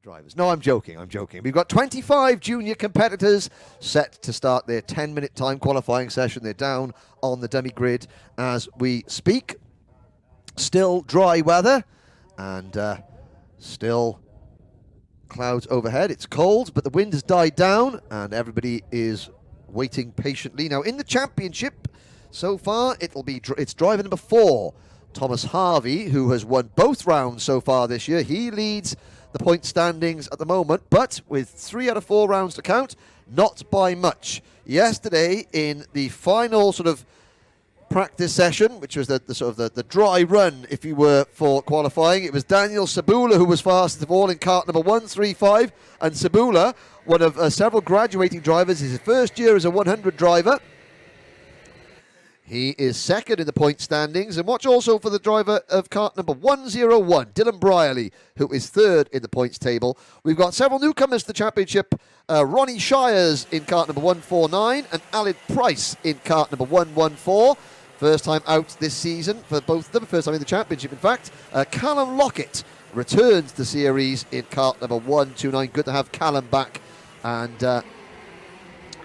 drivers. No, I'm joking. We've got 25 junior competitors set to start their 10-minute time qualifying session. They're down on the dummy grid as we speak. Still dry weather and still clouds overhead. It's cold, but the wind has died down and everybody is waiting patiently. Now, in the championship, so far, it's driver number 4, Thomas Harvey, who has won both rounds so far this year. He leads the point standings at the moment, but with 3 out of 4 rounds to count, not by much. Yesterday, in the final sort of practice session, which was the dry run, if you were, for qualifying, it was Daniel Sabula who was fastest of all in kart number 135, and Sabula, one of several graduating drivers, is his first year as a 100 driver. He is second in the point standings. And watch also for the driver of kart number 101, Dylan Brierley, who is third in the points table. We've got several newcomers to the championship. Ronnie Shires in kart number 149 and Alid Price in kart number 114. First time out this season for both of them. First time in the championship, in fact. Callum Lockett returns to series in kart number 129. Good to have Callum back. And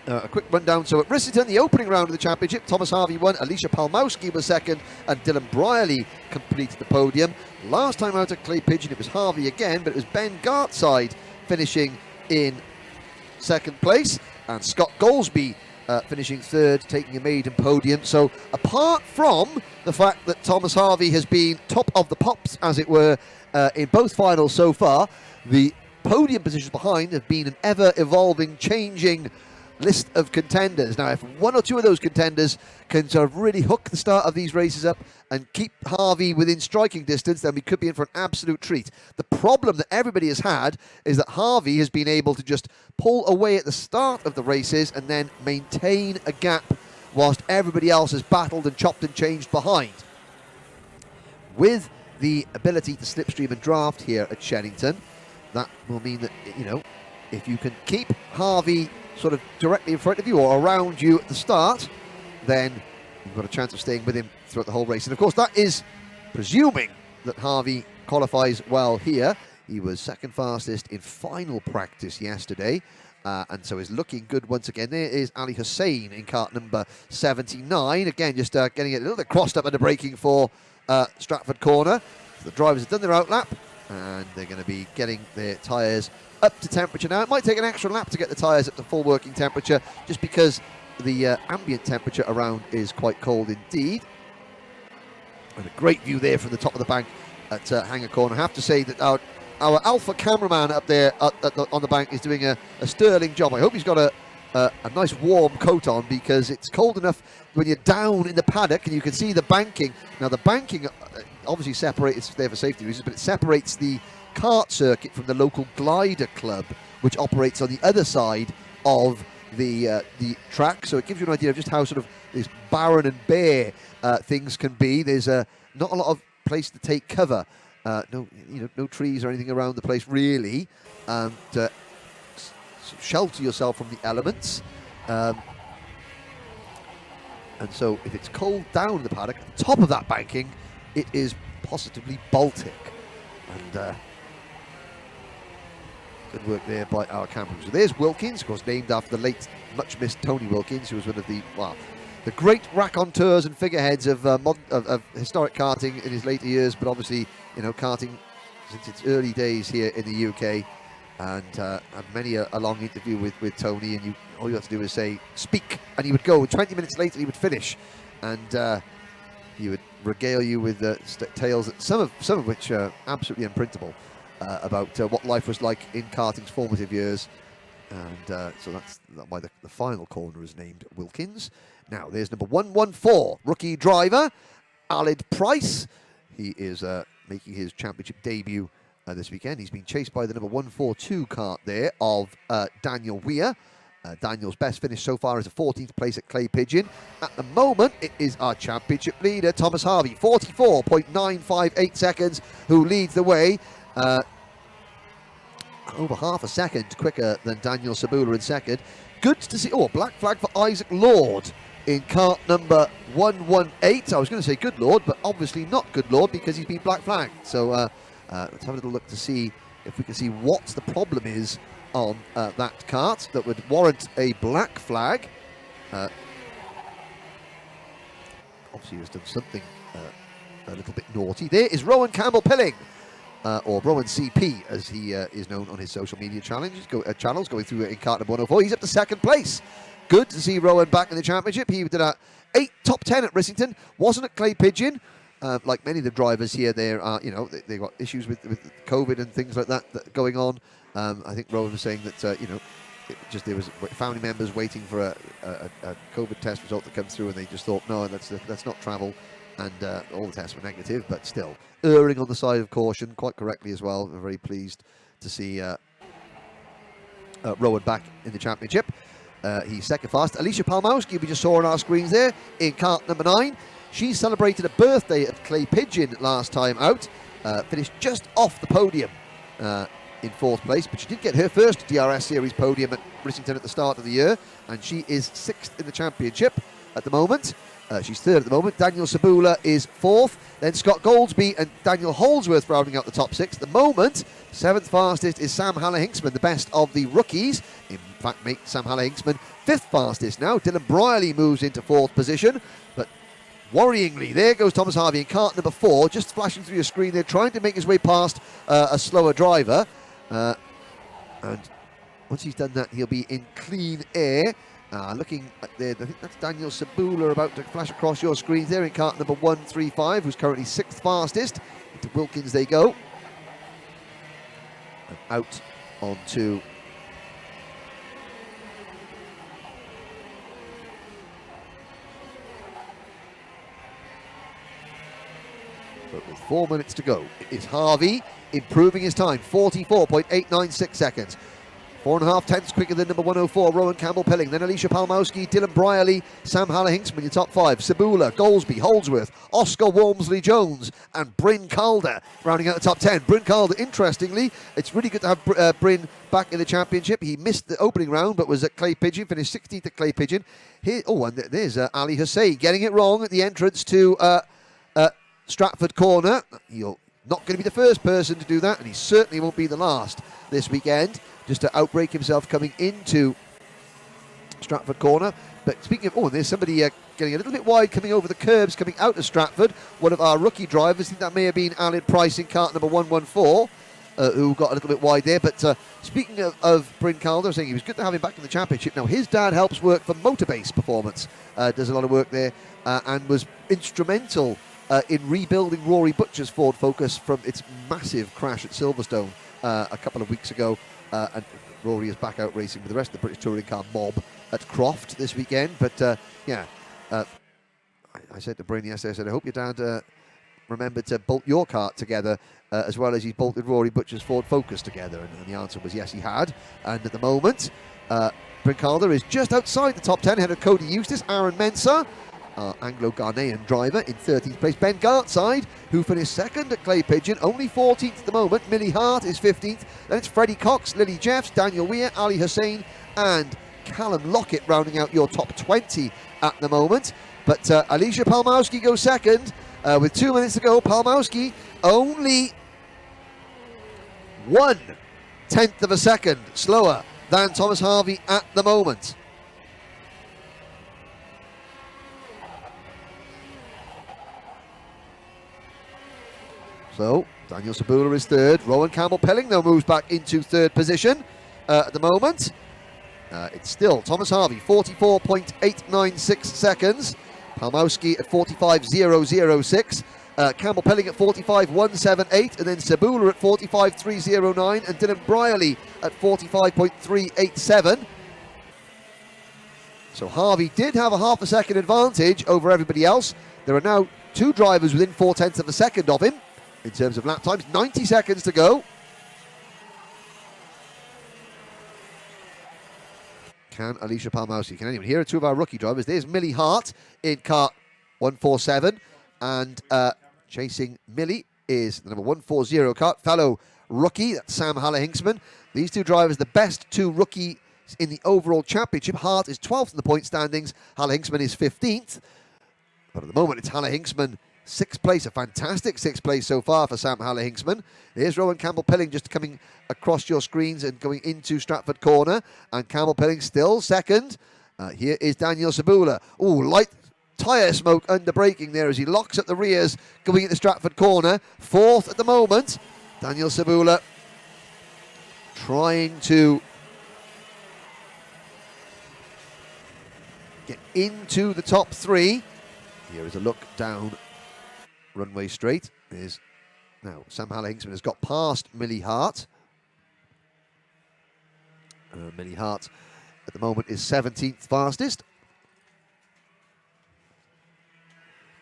a quick rundown. So at Ricciardo, the opening round of the championship, Thomas Harvey won, Alicia Palmowski was second, and Dylan Brierley completed the podium. Last time out at Clay Pigeon, it was Harvey again, but it was Ben Gartside finishing in second place, and Scott Goldsby finishing third, taking a maiden podium. So apart from the fact that Thomas Harvey has been top of the pops, as it were, in both finals so far, the podium positions behind have been an ever-evolving, changing list of contenders. Now, if one or two of those contenders can sort of really hook the start of these races up and keep Harvey within striking distance, then we could be in for an absolute treat. The problem that everybody has had is that Harvey has been able to just pull away at the start of the races and then maintain a gap whilst everybody else has battled and chopped and changed behind. With the ability to slipstream and draft here at Shenington, that will mean that, you know, if you can keep Harvey sort of directly in front of you or around you at the start, then you've got a chance of staying with him throughout the whole race. And of course, that is presuming that Harvey qualifies well here. He was second fastest in final practice yesterday, and so is looking good once again. There is Ali Hussein in kart number 79. Again, just getting it a little bit crossed up under braking for Stratford Corner. So the drivers have done their outlap, and they're going to be getting their tyres up to temperature now. It might take an extra lap to get the tyres up to full working temperature, just because the ambient temperature around is quite cold indeed. And a great view there from the top of the bank at Hanger Corner. I have to say that our alpha cameraman up there on the bank is doing a sterling job. I hope he's got a nice warm coat on, because it's cold enough when you're down in the paddock and you can see the banking. Now, the banking obviously separates, it's there for safety reasons, but it separates the kart circuit from the local glider club, which operates on the other side of the track. So it gives you an idea of just how sort of this barren and bare things can be. There's not a lot of place to take cover. No trees or anything around the place really, to shelter yourself from the elements. And so if it's cold down in the paddock, at the top of that banking, it is positively Baltic. And good work there by our camera. So there's Wilkins, of course, named after the late, much missed Tony Wilkins, who was one of the great raconteurs and figureheads of historic karting in his later years, but obviously, you know, karting since its early days here in the UK, and many a long interview with Tony, and all you have to do is say, speak, and he would go, 20 minutes later he would finish, and he would regale you with tales, some of which are absolutely unprintable, about what life was like in karting's formative years. And so that's why the final corner is named Wilkins. Now, there's number 114, rookie driver, Alid Price. He is making his championship debut this weekend. He's been chased by the number 142 kart there of Daniel Weir. Daniel's best finish so far is a 14th place at Clay Pigeon. At the moment, it is our championship leader, Thomas Harvey, 44.958 seconds, who leads the way. Over half a second quicker than Daniel Sabula in second. Good to see. Oh, a black flag for Isaac Lord in kart number 118. I was going to say good Lord, but obviously not good Lord, because he's been black flagged. So let's have a little look to see if we can see what the problem is on that kart that would warrant a black flag. Obviously, he has done something a little bit naughty. There is Rowan Campbell-Pilling, or Rowan CP, as he is known on his social media channels, going through in kart number 104. He's up to second place. Good to see Rowan back in the championship. He did a top 10 at Ricciardo. Wasn't at Clay Pigeon. Like many of the drivers here, they got issues with COVID and things like that going on. I think Rowan was saying that there was family members waiting for a COVID test result to come through, and they just thought, no, let's not travel. And all the tests were negative, but still erring on the side of caution, quite correctly as well. We're very pleased to see Rowan back in the championship. He's second fast. Alicia Palmowski, we just saw on our screens there in kart number 9. She celebrated a birthday at Clay Pigeon last time out. Finished just off the podium in 4th place, but she did get her first DRS Series podium at Ricciardo at the start of the year, and she is 6th in the championship at the moment. She's 3rd at the moment. Daniel Sabula is 4th. Then Scott Goldsby and Daniel Holdsworth rounding out the top 6. At the moment, 7th fastest is Sam Haller-Hinksman, the best of the rookies. In fact, make Sam Haller-Hinksman 5th fastest now. Dylan Briley moves into 4th position, but worryingly, there goes Thomas Harvey in kart number 4, just flashing through your screen there, trying to make his way past a slower driver. And once he's done that, he'll be in clean air. Looking at there, I think that's Daniel Sabula about to flash across your screens there in kart number 135, who's currently 6th fastest. Into Wilkins they go. And out onto but with 4 minutes to go, it's Harvey improving his time, 44.896 seconds. 4.5 tenths quicker than number 104, Rowan Campbell-Pilling. Then Alicia Palmowski, Dylan Briley, Sam Haller-Hinksman, your top 5. Sabula, Goldsby, Holdsworth, Oscar Walmsley-Jones, and Bryn Calder rounding out the top 10. Bryn Calder, interestingly, it's really good to have Bryn back in the championship. He missed the opening round, but was at Clay Pigeon, finished 16th at Clay Pigeon. And there's Ali Hussein getting it wrong at the entrance to Stratford Corner. He'll not going to be the first person to do that, and he certainly won't be the last this weekend, just to outbreak himself coming into Stratford Corner. But speaking of, there's somebody getting a little bit wide coming over the curbs, coming out of Stratford. One of our rookie drivers, I think that may have been Alan Price in kart number 114, who got a little bit wide there. But speaking of Bryn Calder, I was saying it was good to have him back in the championship. Now, his dad helps work for Motorbase Performance, does a lot of work there, and was instrumental in rebuilding Rory Butcher's Ford Focus from its massive crash at Silverstone a couple of weeks ago. And Rory is back out racing with the rest of the British touring car mob at Croft this weekend. But I said to Bryn yesterday, I said, I hope your dad remembered to bolt your kart together as well as he's bolted Rory Butcher's Ford Focus together. And the answer was yes, he had. And at the moment, Bryn Calder is just outside the top 10, ahead of Cody Eustace, Aaron Mensah, Anglo-Ghanaian driver in 13th place. Ben Gartside, who finished 2nd at Clay Pigeon, only 14th at the moment. Millie Hart is 15th. Then it's Freddie Cox, Lily Jeffs, Daniel Weir, Ali Hussein, and Callum Lockett rounding out your top 20 at the moment. But Alicia Palmowski goes 2nd with 2 minutes to go. Palmowski only 1/10 of a second slower than Thomas Harvey at the moment. So, Daniel Sabula is 3rd. Rowan Campbell-Pilling now moves back into 3rd position at the moment. It's still Thomas Harvey, 44.896 seconds. Palmowski at 45.006. Campbell-Pilling at 45.178. And then Sabula at 45.309. And Dylan Briley at 45.387. So Harvey did have a half a second advantage over everybody else. There are now 2 drivers within 4/10 of a second of him in terms of lap times. 90 seconds to go. Can Alicia Palmowski, can anyone? Here are 2 of our rookie drivers. There's Millie Hart in kart 147, and chasing Millie is the number 140 kart, fellow rookie, that's Sam Haller-Hinksman. These 2 drivers, the best 2 rookies in the overall championship. Hart is 12th in the point standings, Haller-Hinksman is 15th. But at the moment, it's Haller-Hinksman Sixth place, a fantastic sixth place so far for Sam Haller-Hinksman. Here's Rowan Campbell-Pilling just coming across your screens and going into Stratford Corner. And Campbell-Pilling still second. Here is Daniel Sabula. Oh, light tyre smoke under braking there as he locks up the rears going into Stratford Corner. Fourth at the moment. Daniel Sabula trying to get into the top three. Here is a look down runway straight. Now Sam Haller-Hinksman has got past Millie Hart. Millie Hart at the moment is 17th fastest.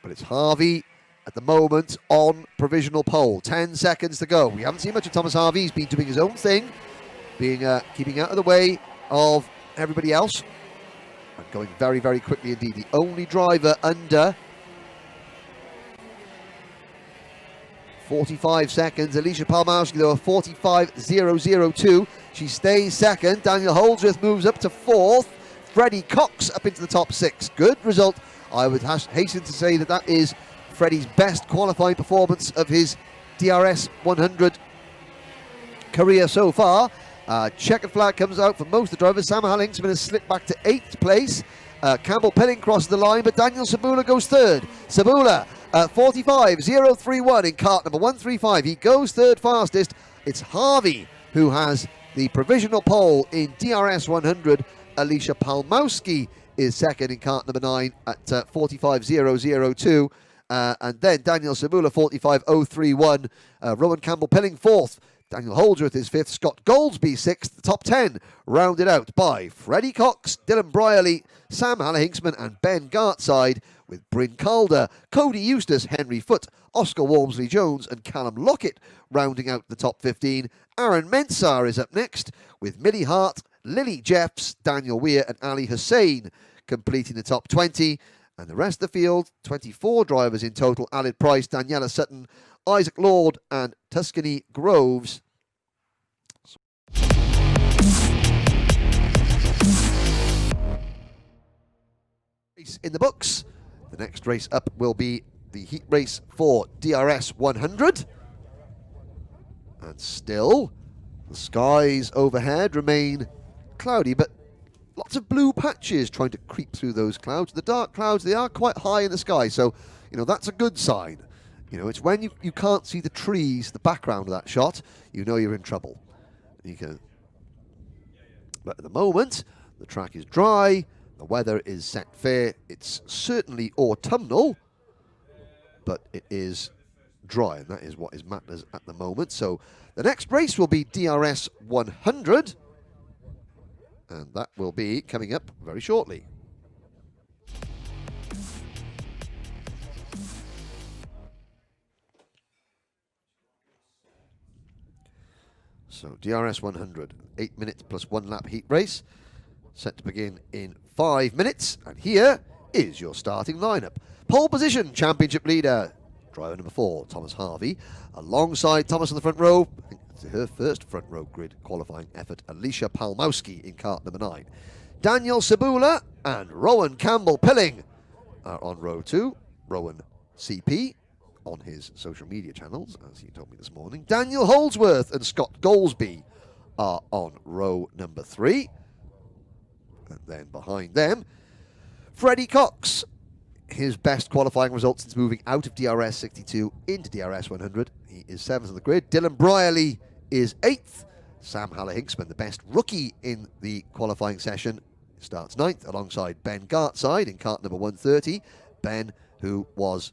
But it's Harvey at the moment on provisional pole. 10 seconds to go. We haven't seen much of Thomas Harvey. He's been doing his own thing, keeping out of the way of everybody else. And going very, very quickly indeed. The only driver under 45 seconds. Alicia Palmowski, though, 45.002. She stays second. Daniel Holdsworth moves up to fourth. Freddie Cox up into the top six. Good result. I would hasten to say that is Freddie's best qualifying performance of his DRS100 career so far. Checkered flag comes out for most of the drivers. Sam Haller-Hinksman has slipped back to 8th place. Campbell-Pilling crosses the line, but Daniel Sabula goes third. Sabula, 45.031 in kart number 135. He goes third fastest. It's Harvey who has the provisional pole in DRS100. Alicia Palmowski is second in kart number 9 at 45.002. And then Daniel Sabula, 45.031. Rowan Campbell-Pilling fourth. Daniel Holdsworth is fifth. Scott Goldsby sixth. The top 10 rounded out by Freddie Cox, Dylan Brierley, Sam Haller-Hinksman and Ben Gartside, with Bryn Calder, Cody Eustace, Henry Foote, Oscar Walmsley-Jones and Callum Lockett rounding out the top 15. Aaron Mensah is up next, with Millie Hart, Lily Jeffs, Daniel Weir and Ali Hussein completing the top 20. And the rest of the field, 24 drivers in total: Alid Price, Daniela Sutton, Isaac Lord and Tuscany Groves. Race in the books. The next race up will be the heat race for DRS 100. And still, the skies overhead remain cloudy, but lots of blue patches trying to creep through those clouds. The dark clouds, they are quite high in the sky, so, that's a good sign. It's when you can't see the trees, the background of that shot, you're in trouble. But at the moment, the track is dry, the weather is set fair. It's certainly autumnal, but it is dry, and that is what matters at the moment. So the next race will be DRS 100, and that will be coming up very shortly. So DRS 100, 8 minutes plus 1 lap heat race, set to begin in 5 minutes. And here is your starting lineup. Pole position, championship leader, driver number 4, Thomas Harvey. Alongside Thomas on the front row, I think it's her first front row grid qualifying effort, Alicia Palmowski in kart number 9. Daniel Sabula and Rowan Campbell-Pilling are on row 2. Rowan CP on his social media channels, as he told me this morning. Daniel Holdsworth and Scott Goldsby are on row number 3. And then behind them, Freddie Cox. His best qualifying result since moving out of DRS 62 into DRS 100. He is 7th on the grid. Dylan Brierley is 8th. Sam Haller-Hinksman, the best rookie in the qualifying session, starts 9th alongside Ben Gartside in kart number 130. Ben, who was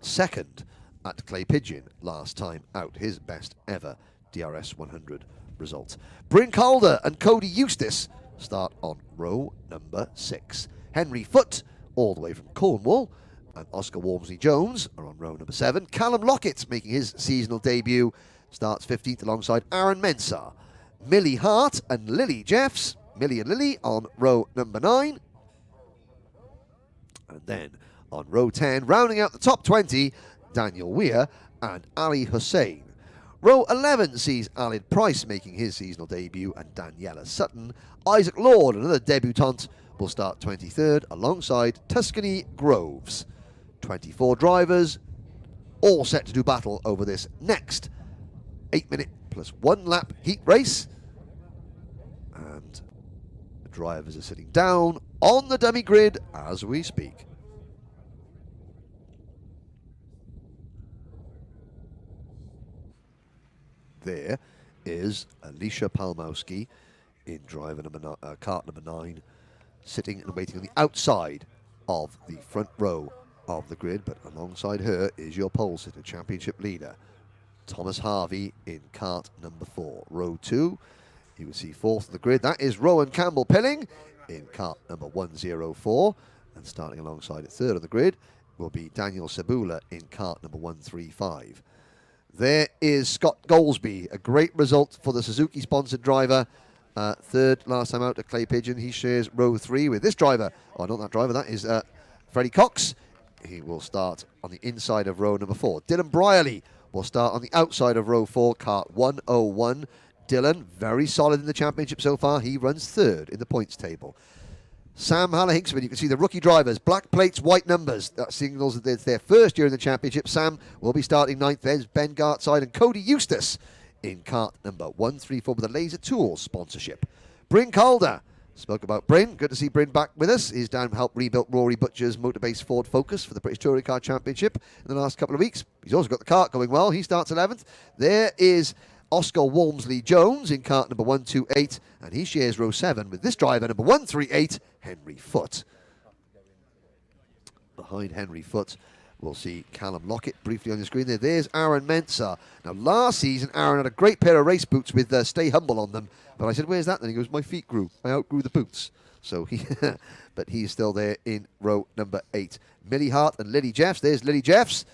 2nd at Clay Pigeon last time out, his best ever DRS 100 result. Bryn Calder and Cody Eustace start on row number 6. Henry Foote, all the way from Cornwall, and Oscar Walmsley-Jones are on row number 7. Callum Lockett, making his seasonal debut, starts 15th alongside Aaron Mensah. Millie Hart and Lily Jeffs, Millie and Lily, on row number 9. And then on row 10, rounding out the top 20, Daniel Weir and Ali Hussein. Row 11 sees Alid Price making his seasonal debut, and Daniela Sutton. Isaac Lord, another debutant, will start 23rd alongside Tuscany Groves. 24 drivers, all set to do battle over this next 8-minute plus 1 lap heat race. And the drivers are sitting down on the dummy grid as we speak. There is Alicia Palmowski in driver number kart number 9, sitting and waiting on the outside of the front row of the grid, but alongside her is your pole sitter, championship leader, Thomas Harvey in kart number 4. Row 2, you will see 4th on the grid. That is Rowan Campbell-Pilling in kart number 104. And starting alongside at 3rd on the grid will be Daniel Cebula in kart number 135. There is Scott Goldsby, a great result for the Suzuki-sponsored driver. 3rd last time out at Clay Pigeon. He shares row 3 with this driver. Oh, not that driver, that is Freddie Cox. He will start on the inside of row number 4. Dylan Brierley will start on the outside of row 4, kart 101. Dylan, very solid in the championship so far. He runs 3rd in the points table. Sam Haller-Hinksman, you can see the rookie drivers, black plates, white numbers. That signals that it's their first year in the championship. Sam will be starting 9th. There's Ben Gartside and Cody Eustace in kart number 134 with the Laser Tools sponsorship. Bryn Calder, spoke about Bryn. Good to see Bryn back with us. He's down to help rebuild Rory Butcher's motor-based Ford Focus for the British Touring Car Championship in the last couple of weeks. He's also got the kart going well. He starts 11th. There is Oscar Walmsley-Jones in kart number 128, and he shares row 7 with this driver, number 138, Henry Foote. Behind Henry Foote, we'll see Callum Lockett briefly on the screen there. There's Aaron Mensah. Now, last season, Aaron had a great pair of race boots with Stay Humble on them, but I said, where's that? Then he goes, my feet grew. I outgrew the boots. So he, but he's still there in row number 8. Millie Hart and Lily Jeffs. There's Lily Jeffs,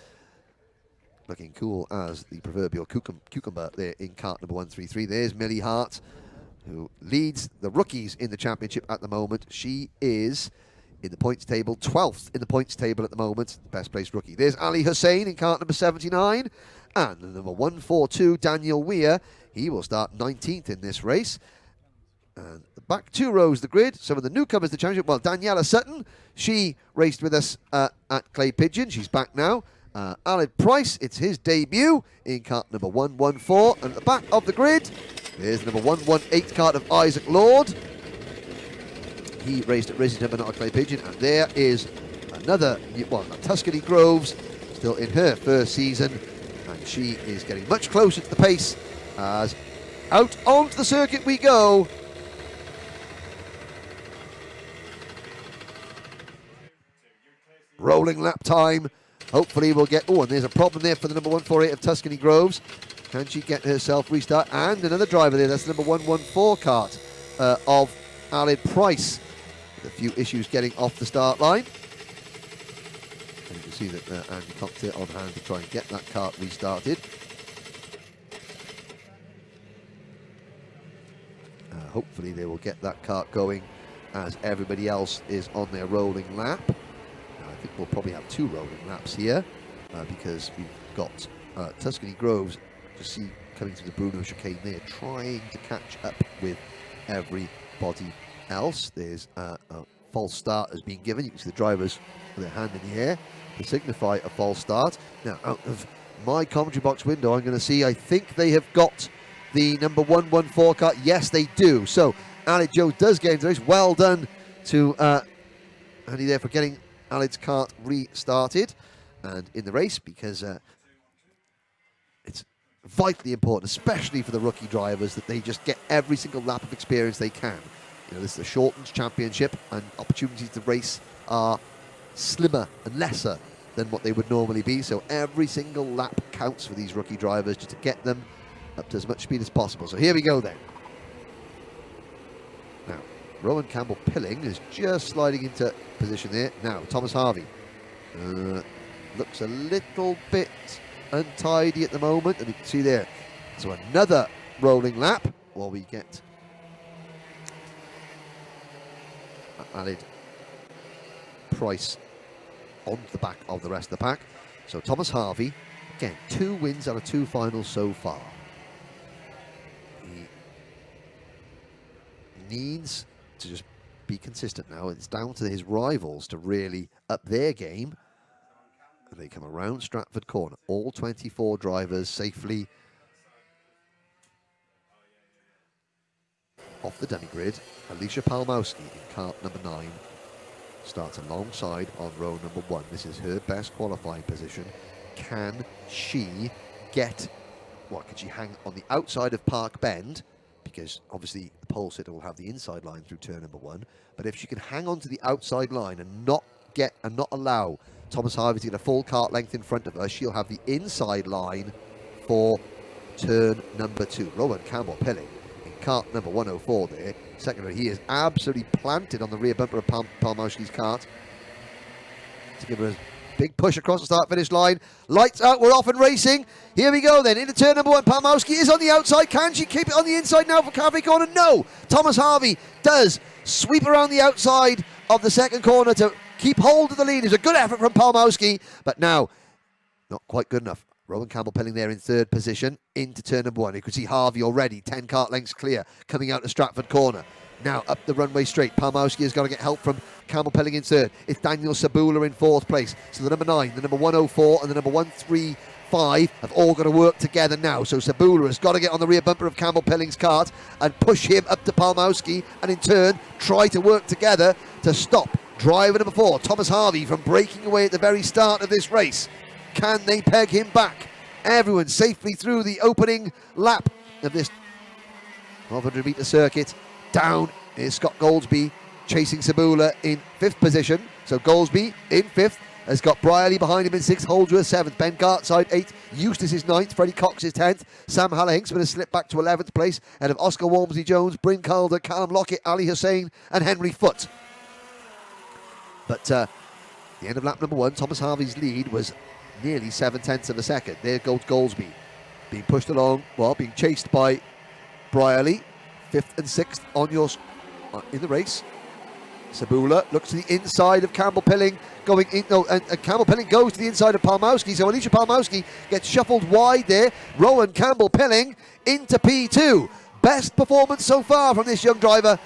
looking cool as the proverbial cucumber there in kart number 133. There's Millie Hart, who leads the rookies in the championship at the moment. She is in the points table, 12th in the points table at the moment, best placed rookie. There's Ali Hussein in kart number 79, and the number 142, Daniel Weir. He will start 19th in this race. And the back 2 rows the grid, some of the newcomers to the championship. Well, Daniela Sutton, she raced with us at Clay Pigeon. She's back now. Aled Price, it's his debut in kart number 114. And at the back of the grid, there's the number 118 kart of Isaac Lord. He raced at Racing but not at Clay Pigeon. And there is another one, Tuscany Groves, still in her first season. And she is getting much closer to the pace as out onto the circuit we go. Rolling lap time. Hopefully we'll get... Oh, and there's a problem there for the number 148 of Tuscany Groves. Can she get herself restart? And another driver there. That's the number 114 kart of Aled Price. With a few issues getting off the start line. And you can see that Andy Cocktail on hand to try and get that kart restarted. Hopefully they will get that kart going as everybody else is on their rolling lap. I think we'll probably have 2 rolling laps here because we've got Tuscany Groves, you see coming through the Bruno chicane there, trying to catch up with everybody else. There's a false start has been given. You can see the drivers with their hand in the air to signify a false start. Now, out of my commentary box window, I'm going to see, I think they have got the number 114 kart. Yes, they do. So, Aled Jones does get into the race. Well done to Andy there for getting Aled's kart restarted and in the race, because it's vitally important, especially for the rookie drivers, that they just get every single lap of experience they can. You know, this is a shortened championship, and opportunities to race are slimmer and lesser than what they would normally be. So every single lap counts for these rookie drivers, just to get them up to as much speed as possible. So here we go then. Now, Rowan Campbell-Pilling is just sliding into position there. Now, Thomas Harvey looks a little bit untidy at the moment, and you can see there. So another rolling lap while we get Aled Price onto the back of the rest of the pack. So Thomas Harvey, again, 2 wins out of 2 finals so far. He needs to just be consistent now. It's down to his rivals to really up their game. And they come around Stratford Corner. All 24 drivers safely off the dummy grid. Alicia Palmowski in kart number 9 starts alongside on row number 1. This is her best qualifying position. Can she get, what, can she hang on the outside of Park Bend? Because obviously the pole sitter will have the inside line through turn number 1. But if she can hang on to the outside line and not allow Thomas Harvey to get a full kart length in front of her, she'll have the inside line for turn number 2. Rowan Campbell-Pilling in kart number 104 there. Secondary, he is absolutely planted on the rear bumper of Palmowski's kart to give her a big push across the start-finish line. Lights out, we're off and racing. Here we go then, into turn number 1. Palmowski is on the outside. Can she keep it on the inside now for Cafe Corner? No! Thomas Harvey does sweep around the outside of the second corner to keep hold of the lead. It's a good effort from Palmowski, but now not quite good enough. Rowan Campbell-Pilling there in 3rd position into turn number 1. You can see Harvey already 10 kart lengths clear coming out of Stratford Corner. Now up the runway straight. Palmowski has got to get help from Campbell-Pilling in 3rd. It's Daniel Sabula in 4th place. So the number 9, the number 104 and the number 135 have all got to work together now. So Sabula has got to get on the rear bumper of Campbell-Pilling's kart and push him up to Palmowski, and in turn try to work together to stop driver number 4, Thomas Harvey, from breaking away at the very start of this race. Can they peg him back? Everyone safely through the opening lap of this 1200-metre circuit. Down is Scott Goldsby chasing Sabula in 5th position. So Goldsby in 5th has got Brierley behind him in 6th, Holdsworth 7th, Ben Gartside 8th, Eustace is 9th, Freddie Cox is 10th, Sam Haller-Hinks going to slip back to 11th place ahead of Oscar Walmsley-Jones, Bryn Calder, Callum Lockett, Ali Hussain and Henry Foote. But the end of lap number 1, Thomas Harvey's lead was nearly 7/10 of a second. There goes Goldsby, being pushed along, well, being chased by Brierley, 5th and 6th on yours in the race. Sabula looks to the inside of Campbell-Pilling, going in, and Campbell-Pilling goes to the inside of Palmowski, so Alicia Palmowski gets shuffled wide there. Rowan Campbell-Pilling into P2. Best performance so far from this young driver.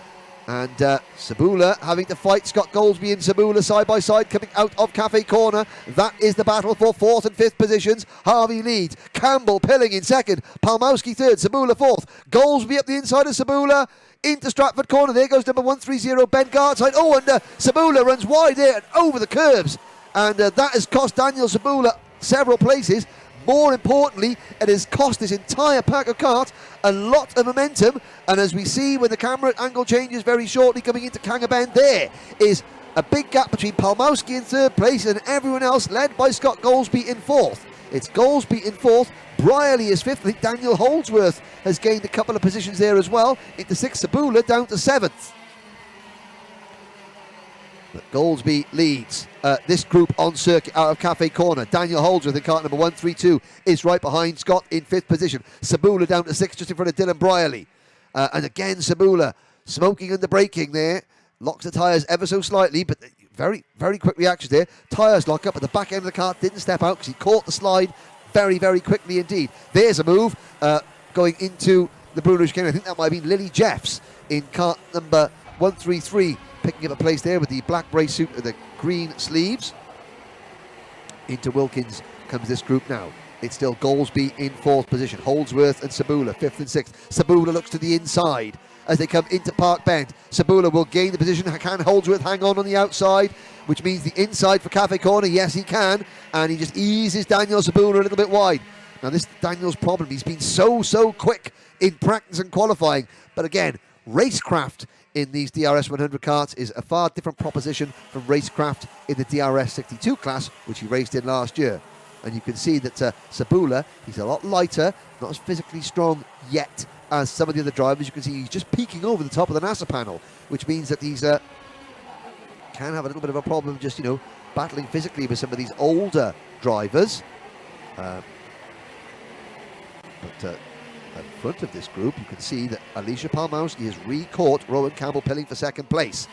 And Sabula having to fight Scott Goldsby and Sabula side by side coming out of Cafe Corner. That is the battle for 4th and 5th positions. Harvey leads. Campbell-Pilling in 2nd. Palmowski 3rd. Sabula 4th. Goldsby up the inside of Sabula into Stratford Corner. There goes number 130, Ben Gartside. Oh, and Sabula runs wide there and over the curbs. And that has cost Daniel Sabula several places. More importantly, it has cost this entire pack of kart a lot of momentum. And as we see when the camera angle changes very shortly coming into Kanger Bend, there is a big gap between Palmowski in 3rd place and everyone else, led by Scott Goldsby in 4th. It's Goldsby in 4th, Brierley is 5th. I think Daniel Holdsworth has gained a couple of positions there as well. Into 6th, Sabula down to 7th. But Goldsby leads this group on circuit out of Cafe Corner. Daniel Holdsworth in kart number 132 is right behind Scott in 5th position. Sabula down to 6th, just in front of Dylan Brierley. And again, Sabula smoking and the braking there. Locks the tyres ever so slightly, but very, very quick reactions there. Tyres lock up at the back end of the kart. Didn't step out because he caught the slide very, very quickly indeed. There's a move going into the Bruno chicane. I think that might have been Lily Jeffs in kart number 133. Picking up a place there with the black brace suit and the green sleeves. Into Wilkins comes this group now. It's still Goldsby in 4th position. Holdsworth and Sabula 5th and 6th. Sabula looks to the inside as they come into Park Bend. Sabula will gain the position. Can Holdsworth hang on the outside, which means the inside for Cafe Corner? Yes, he can. And he just eases Daniel Sabula a little bit wide. Now, this is Daniel's problem. He's been so quick in practice and qualifying. But again, racecraft in these DRS100 karts is a far different proposition from racecraft in the DRS62 class, which he raced in last year. And you can see that Sabula, he's a lot lighter, not as physically strong yet as some of the other drivers. You can see he's just peeking over the top of the NASA panel, which means that he's can have a little bit of a problem just, you know, battling physically with some of these older drivers. But at front of this group, you can see that Alicia Palmowski has re-caught Rowan Campbell-Pilling for 2nd place.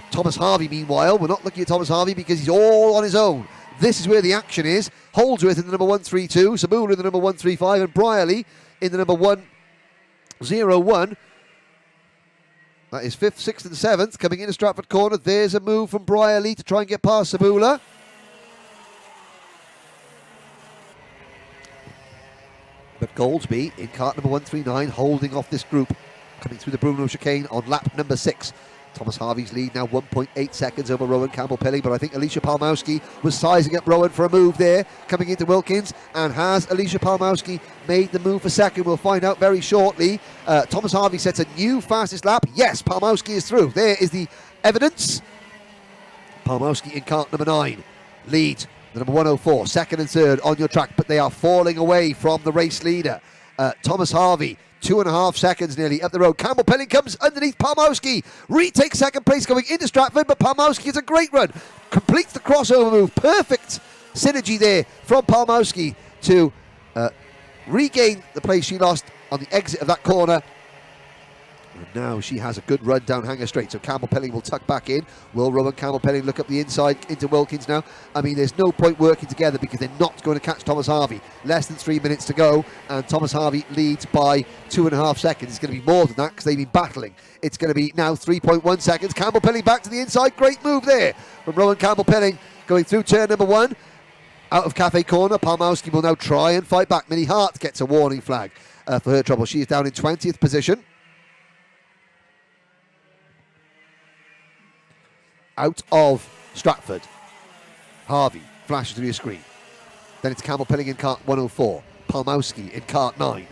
Thomas Harvey, meanwhile, we're not looking at Thomas Harvey because he's all on his own. This is where the action is. Holdsworth in the number 132, Sabula in the number 135, and Brierley in the number 101. That is 5th, 6th and 7th coming into Stratford Corner. There's a move from Brierley to try and get past Sabula. But Goldsby in kart number 139 holding off this group, coming through the Bruno chicane on lap number 6. Thomas Harvey's lead now 1.8 seconds over Rowan Campbell-Pilling, but I think Alicia Palmowski was sizing up Rowan for a move there, coming into Wilkins. And has Alicia Palmowski made the move for second? We'll find out very shortly. Thomas Harvey sets a new fastest lap. Yes, Palmowski is through. There is the evidence. Palmowski in kart number 9 leads the number 104, second and third on your track, but they are falling away from the race leader. Thomas Harvey, 2.5 seconds nearly up the road. Campbell-Pilling comes underneath Palmowski, retakes second place going into Stratford, but Palmowski has a great run, completes the crossover move. Perfect synergy there from Palmowski to regain the place she lost on the exit of that corner. And now she has a good run down Hanger Straight, so Campbell-Pilling will tuck back in. Will Rowan Campbell-Pilling look up the inside into Wilkins now? I mean, there's no point working together because they're not going to catch Thomas Harvey. Less than 3 minutes to go, and Thomas Harvey leads by 2.5 seconds. It's going to be more than that because they've been battling. It's going to be now 3.1 seconds. Campbell-Pilling back to the inside. Great move there from Rowan Campbell-Pilling going through turn number 1. Out of Cafe Corner, Palmowski will now try and fight back. Millie Hart gets a warning flag for her trouble. She is down in 20th position. Out of Stratford, Harvey flashes through your screen. Then it's Campbell-Pilling in kart 104, Palmowski in kart 9.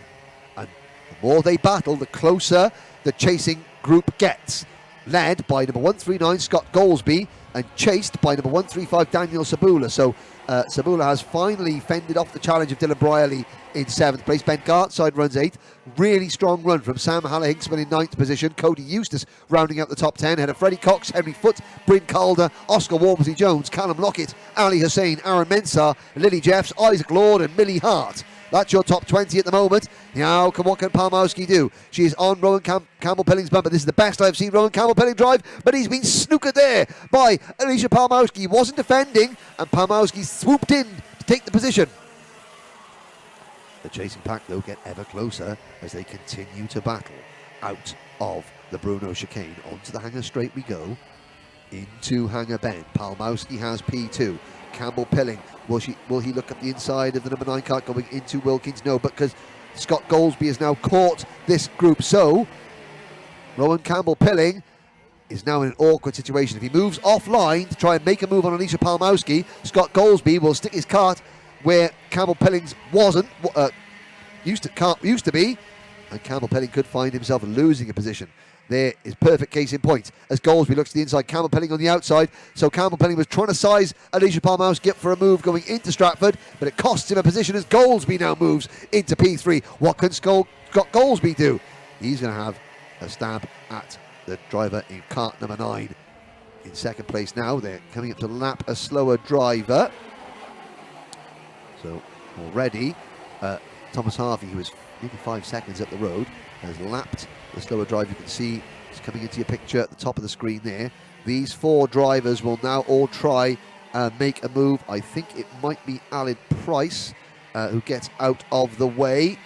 And the more they battle, the closer the chasing group gets. Led by number 139, Scott Goldsby, and chased by number 135, Daniel Sabula. So Sabula has finally fended off the challenge of Dylan Brierley in 7th place. Ben Gartside runs 8th. Really strong run from Sam Haller-Hinksman in 9th position. Cody Eustace rounding out the top 10. Ahead of Freddie Cox, Henry Foote, Bryn Calder, Oscar Walmsley-Jones, Callum Lockett, Ali Hussain, Aaron Mensah, Lily Jeffs, Isaac Lord and Millie Hart. That's your top 20 at the moment. Now, what can Palmowski do? She is on Rowan Campbell-Pilling's bumper. This is the best I've seen Rowan Campbell-Pilling drive, but he's been snookered there by Alicia Palmowski. He wasn't defending, and Palmowski swooped in to take the position. The chasing pack, though, get ever closer as they continue to battle out of the Bruno chicane. Onto the Hanger Straight we go, into Hanger Bend. Palmowski has P2. Campbell-Pilling, will he look at the inside of the number 9 kart going into Wilkins? No, because Scott Goldsby has now caught this group. So Rowan Campbell-Pilling is now in an awkward situation. If he moves offline to try and make a move on Alicia Palmowski, Scott Goldsby will stick his kart where Campbell-Pilling's used to be, and Campbell-Pilling could find himself losing a position. There is perfect case in point as Goldsby looks to the inside, Campbell-Pilling on the outside. So Campbell-Pilling was trying to size Alicia Palmowski up for a move going into Stratford, but it costs him a position as Goldsby now moves into P3. What can Scott Goldsby do? He's going to have a stab at the driver in kart number 9 in second place now. They're coming up to lap a slower driver. So already Thomas Harvey, who is maybe 5 seconds up the road, has lapped the slower drive. You can see it's coming into your picture at the top of the screen there. These 4 drivers will now all try and make a move. I think it might be Alid Price who gets out of the way,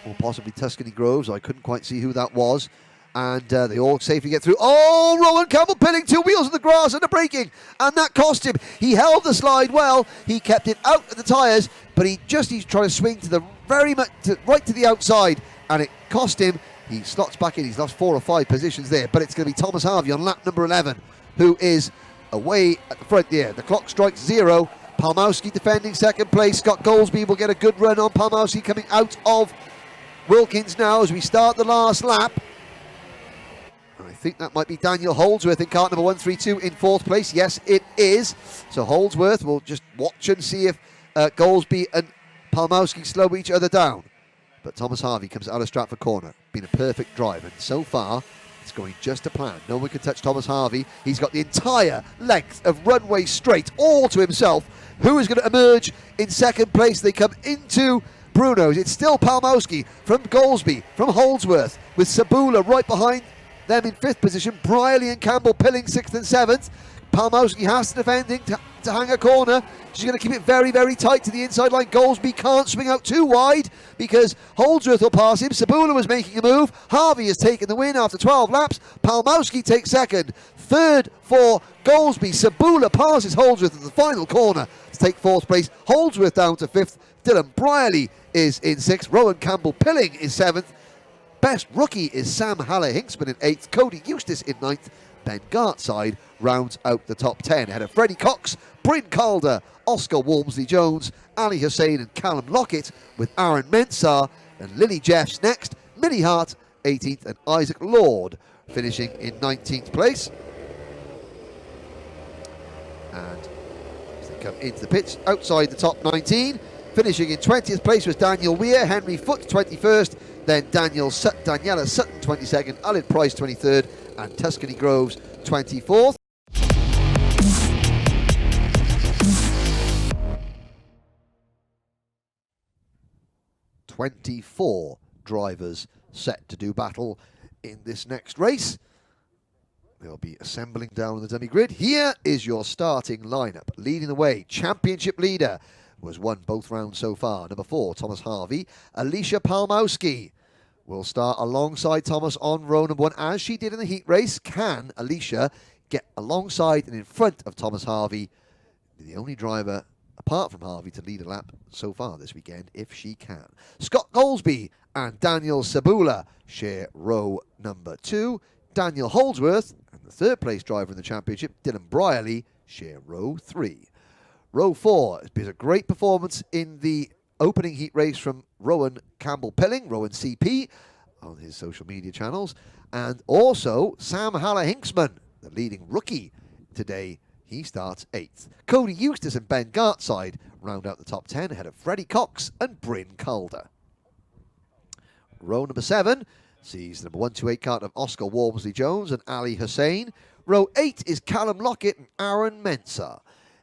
or possibly Tuscany Groves. I couldn't quite see who that was. And they all safely get through. Oh, Rowan Campbell-Pilling, 2 wheels in the grass and a braking, and that cost him. He held the slide well. He kept it out of the tyres, but he's trying to swing to the right to the outside, and it cost him. He slots back in. He's lost 4 or 5 positions there, but it's going to be Thomas Harvey on lap number 11, who is away at the front there. The clock strikes 0. Palmowski defending second place. Scott Goldsby will get a good run on Palmowski coming out of Wilkins now as we start the last lap. I think that might be Daniel Holdsworth in kart number 132 in 4th place. Yes, it is. So Holdsworth will just watch and see if Goldsby and Palmowski slow each other down. But Thomas Harvey comes out of Stratford Corner. Been a perfect drive, and so far it's going just to plan. No one can touch Thomas Harvey. He's got the entire length of runway straight all to himself. Who is going to emerge in second place? They come into Bruno's. It's still Palmowski from Goldsby, from Holdsworth, with Sabula right behind them in 5th position. Brierley and Campbell-Pilling 6th and 7th. Palmowski has to defending to hang a corner. She's going to keep it very, very tight to the inside line. Goldsby can't swing out too wide because Holdsworth will pass him. Sabula was making a move. Harvey has taken the win after 12 laps. Palmowski takes second. Third for Goldsby, Sabula passes Holdsworth at the final corner to take 4th place. Holdsworth down to 5th. Dylan Brierley is in 6th. Rowan Campbell-Pilling is 7th. Best rookie is Sam Haller-Hinksman in 8th. Cody Eustace in 9th. Ben Gartside rounds out the top 10 ahead of Freddie Cox, Bryn Calder, Oscar Walmsley-Jones, Ali Hussein and Callum Lockett, with Aaron Mensah and Lily Jeffs next, Millie Hart 18th and Isaac Lord finishing in 19th place. And as they come into the pits outside the top 19, finishing in 20th place was Daniel Weir, Henry Foote 21st, then Daniela Sutton 22nd, Alid Price 23rd, and Tuscany Groves 24th. "24 drivers set to do battle in this next race. They'll be assembling down the dummy grid. Here is your starting lineup. Leading the way, championship leader, who has won both rounds so far. Number 4, Thomas Harvey. Alicia Palmowski will start alongside Thomas on row number 1, as she did in the heat race. Can Alicia get alongside and in front of Thomas Harvey? The only driver apart from Harvey to lead a lap so far this weekend, if she can. Scott Goldsby and Daniel Sabula share row number 2. Daniel Holdsworth and the 3rd place driver in the championship, Dylan Brierley, share row 3. Row 4 has been a great performance in the opening heat race from Rowan Campbell-Pilling, Rowan CP, on his social media channels, and also Sam Haller-Hinksman, the leading rookie today. He starts 8th. Cody Eustace and Ben Gartside round out the top 10 ahead of Freddie Cox and Bryn Calder. Row number 7 sees the number 128 cart of Oscar Walmsley-Jones and Ali Hussein. Row 8 is Callum Lockett and Aaron Mensah.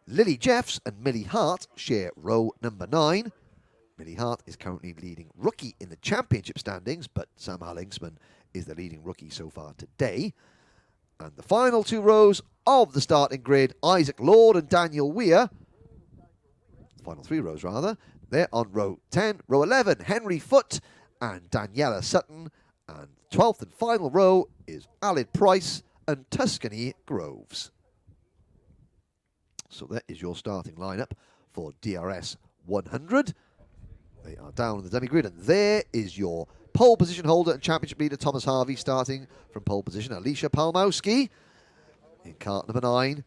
Lily Jeffs and Millie Hart share row number 9. Millie Hart is currently leading rookie in the championship standings, but Sam Haller-Hinksman is the leading rookie so far today. And the final 2 rows of the starting grid, Isaac Lord and Daniel Weir, the final 3 rows rather, they're on row 10. Row 11, Henry Foote and Daniela Sutton. And 12th and final row is Alid Price and Tuscany Groves. So that is your starting lineup for DRS100. They are down on the dummy grid, and there is your pole position holder and championship leader Thomas Harvey starting from pole position. Alicia Palmowski in cart number 9.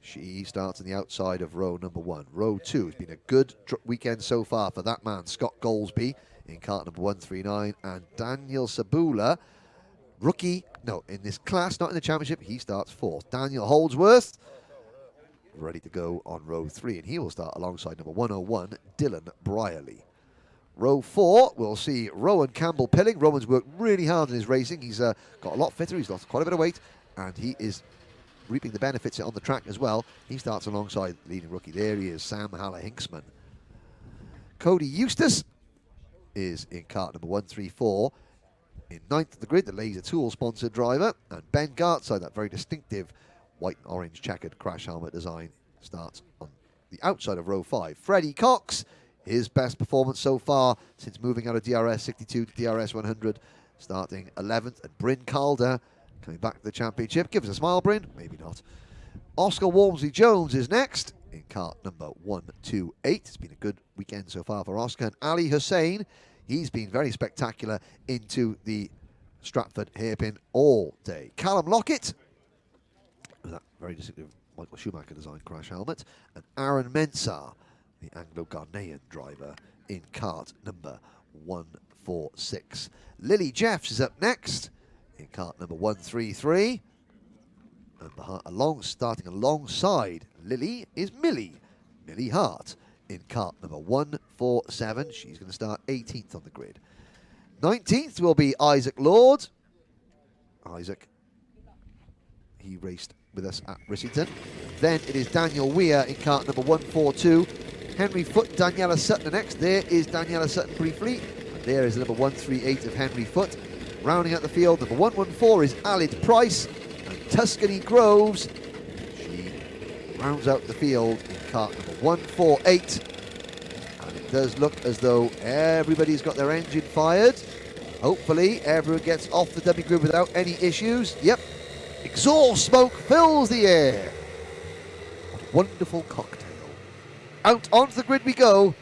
She starts on the outside of row number 1. Row 2 has been a good weekend so far for that man, Scott Goldsby, in cart number 139. And Daniel Sabula, rookie, no, in this class, not in the championship, he starts 4th. Daniel Holdsworth, ready to go on row 3, and he will start alongside number 101, Dylan Brierley. Row 4, we'll see Rowan Campbell-Pilling. Rowan's worked really hard in his racing. He's got a lot fitter. He's lost quite a bit of weight, and he is reaping the benefits on the track as well. He starts alongside the leading rookie. There he is, Sam Haller-Hinksman. Cody Eustace is in cart number 134. In 9th of the grid, the Laser Tool sponsored driver. And Ben Gartside, that very distinctive white and orange checkered crash helmet design, starts on the outside of row 5. Freddie Cox, his best performance so far since moving out of DRS62 to DRS100, starting 11th. And Bryn Calder coming back to the championship. Give us a smile, Bryn. Maybe not. Oscar Walmsley-Jones is next in cart number 128. It's been a good weekend so far for Oscar. And Ali Hussein, he's been very spectacular into the Stratford hairpin all day. Callum Lockett, with that very distinctive Michael Schumacher design crash helmet. And Aaron Mensah, the Anglo-Ghanaian driver, in cart number 146. Lily Jeffs is up next in cart number 133. And starting alongside Lily is Millie Hart in cart number 147. She's going to start 18th on the grid. 19th will be Isaac Lord. Isaac, he raced with us at Ricciardo. Then it is Daniel Weir in cart number 142. Henry Foote, Daniela Sutton next. There is Daniela Sutton briefly. And there is the number 138 of Henry Foote. Rounding out the field, number 114 is Alid Price. And Tuscany Groves, she rounds out the field in cart number 148. And it does look as though everybody's got their engine fired. Hopefully everyone gets off the dummy grid without any issues. Yep, exhaust smoke fills the air wonderful cocktail. Out onto the grid we go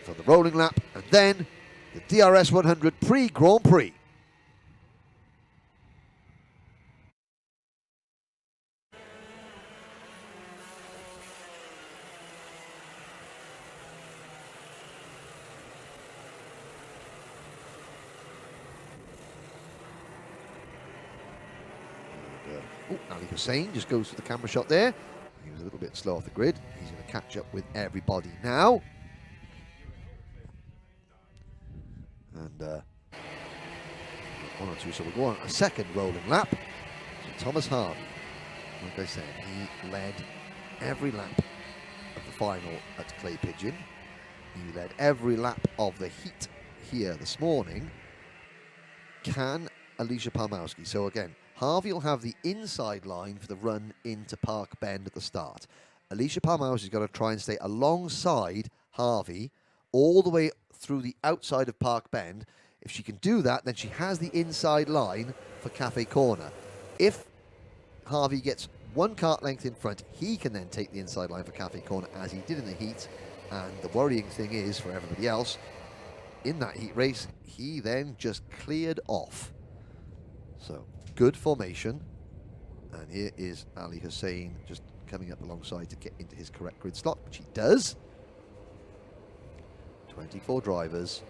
for the rolling lap, and then the DRS100 pre-Grand Prix. Ali Hussein just goes for the camera shot there. He was a little bit slow off the grid. He's going to catch up with everybody now. And 1 or 2, so we'll go on a second rolling lap. So Thomas Harvey, like I said, he led every lap of the final at Clay Pigeon. He led every lap of the heat here this morning. Can Alicia Palmowski? So again, Harvey will have the inside line for the run into Park Bend at the start. Alicia Palmowski's got to try and stay alongside Harvey all the way through the outside of Park Bend. If she can do that, then she has the inside line for Cafe Corner. If Harvey gets 1 kart length in front, he can then take the inside line for Cafe Corner as he did in the heat. And the worrying thing is for everybody else, in that heat race, he then just cleared off. So, good formation. And here is Ali Hussein just coming up alongside to get into his correct grid slot, which he does. 24 drivers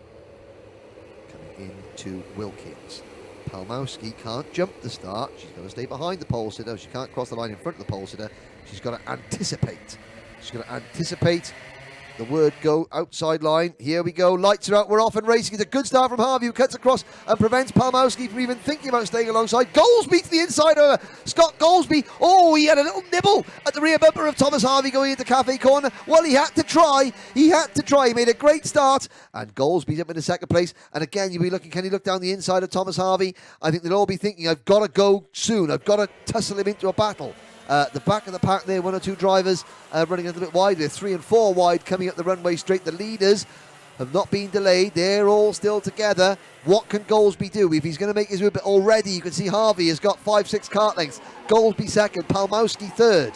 coming into Wilkins. Palmowski can't jump the start. She's got to stay behind the pole sitter. She can't cross the line in front of the pole sitter. She's got to anticipate. She's got to anticipate the word go outside line. Here we go. Lights are out. We're off and racing. It's a good start from Harvey, who cuts across and prevents Palmowski from even thinking about staying alongside. Goldsby to the inside of Scott Goldsby. Oh, he had a little nibble at the rear bumper of Thomas Harvey going into Cafe Corner. Well, he had to try. He had to try. He made a great start. And Goldsby's up in the second place. And again, you'll be looking, can he look down the inside of Thomas Harvey? I think they'll all be thinking, I've got to go soon. I've got to tussle him into a battle. The back of the pack there, 1 or 2 drivers running a little bit wide. They're 3 and 4 wide coming up the runway straight. The leaders have not been delayed. They're all still together. What can Goldsby do? If he's going to make his move, but already you can see Harvey has got 5-6 kart lengths. Goldsby second, Palmowski third.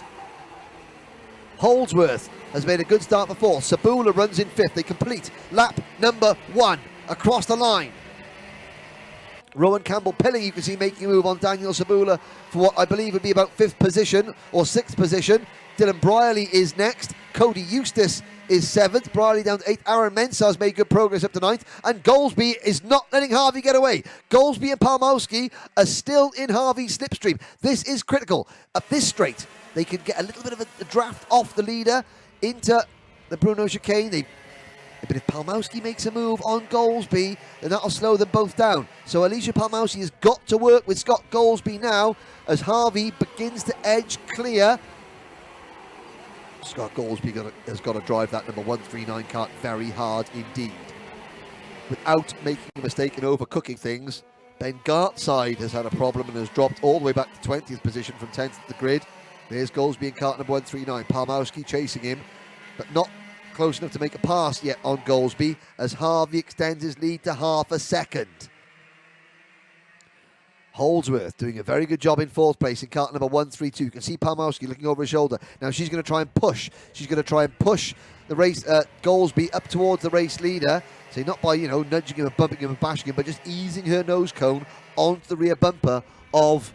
Holdsworth has made a good start for 4th. Sabula runs in 5th. They complete lap number 1 across the line. Rowan Campbell-Pilling, you can see making a move on Daniel Sabula for what I believe would be about 5th position or 6th position. Dylan Brierley is next. Cody Eustace is 7th. Brierley down to 8th. Aaron Mensah has made good progress up to 9th. And Goldsby is not letting Harvey get away. Goldsby and Palmowski are still in Harvey's slipstream. This is critical. At this straight, they can get a little bit of a draft off the leader into the Bruno chicane. But if Palmowski makes a move on Goldsby, then that'll slow them both down. So Alicia Palmowski has got to work with Scott Goldsby now as Harvey begins to edge clear. Scott Goldsby has got to drive that number 139 kart very hard indeed. Without making a mistake and overcooking things, Ben Gartside has had a problem and has dropped all the way back to 20th position from 10th at the grid. There's Goldsby in kart number 139. Palmowski chasing him, but not close enough to make a pass yet on Goldsby as Harvey extends his lead to half a second. Holdsworth doing a very good job in 4th place in kart number 132. You can see Palmowski looking over his shoulder. Now she's going to try and push. She's going to try and push the race, Goldsby up towards the race leader. So not by, nudging him and bumping him and bashing him, but just easing her nose cone onto the rear bumper of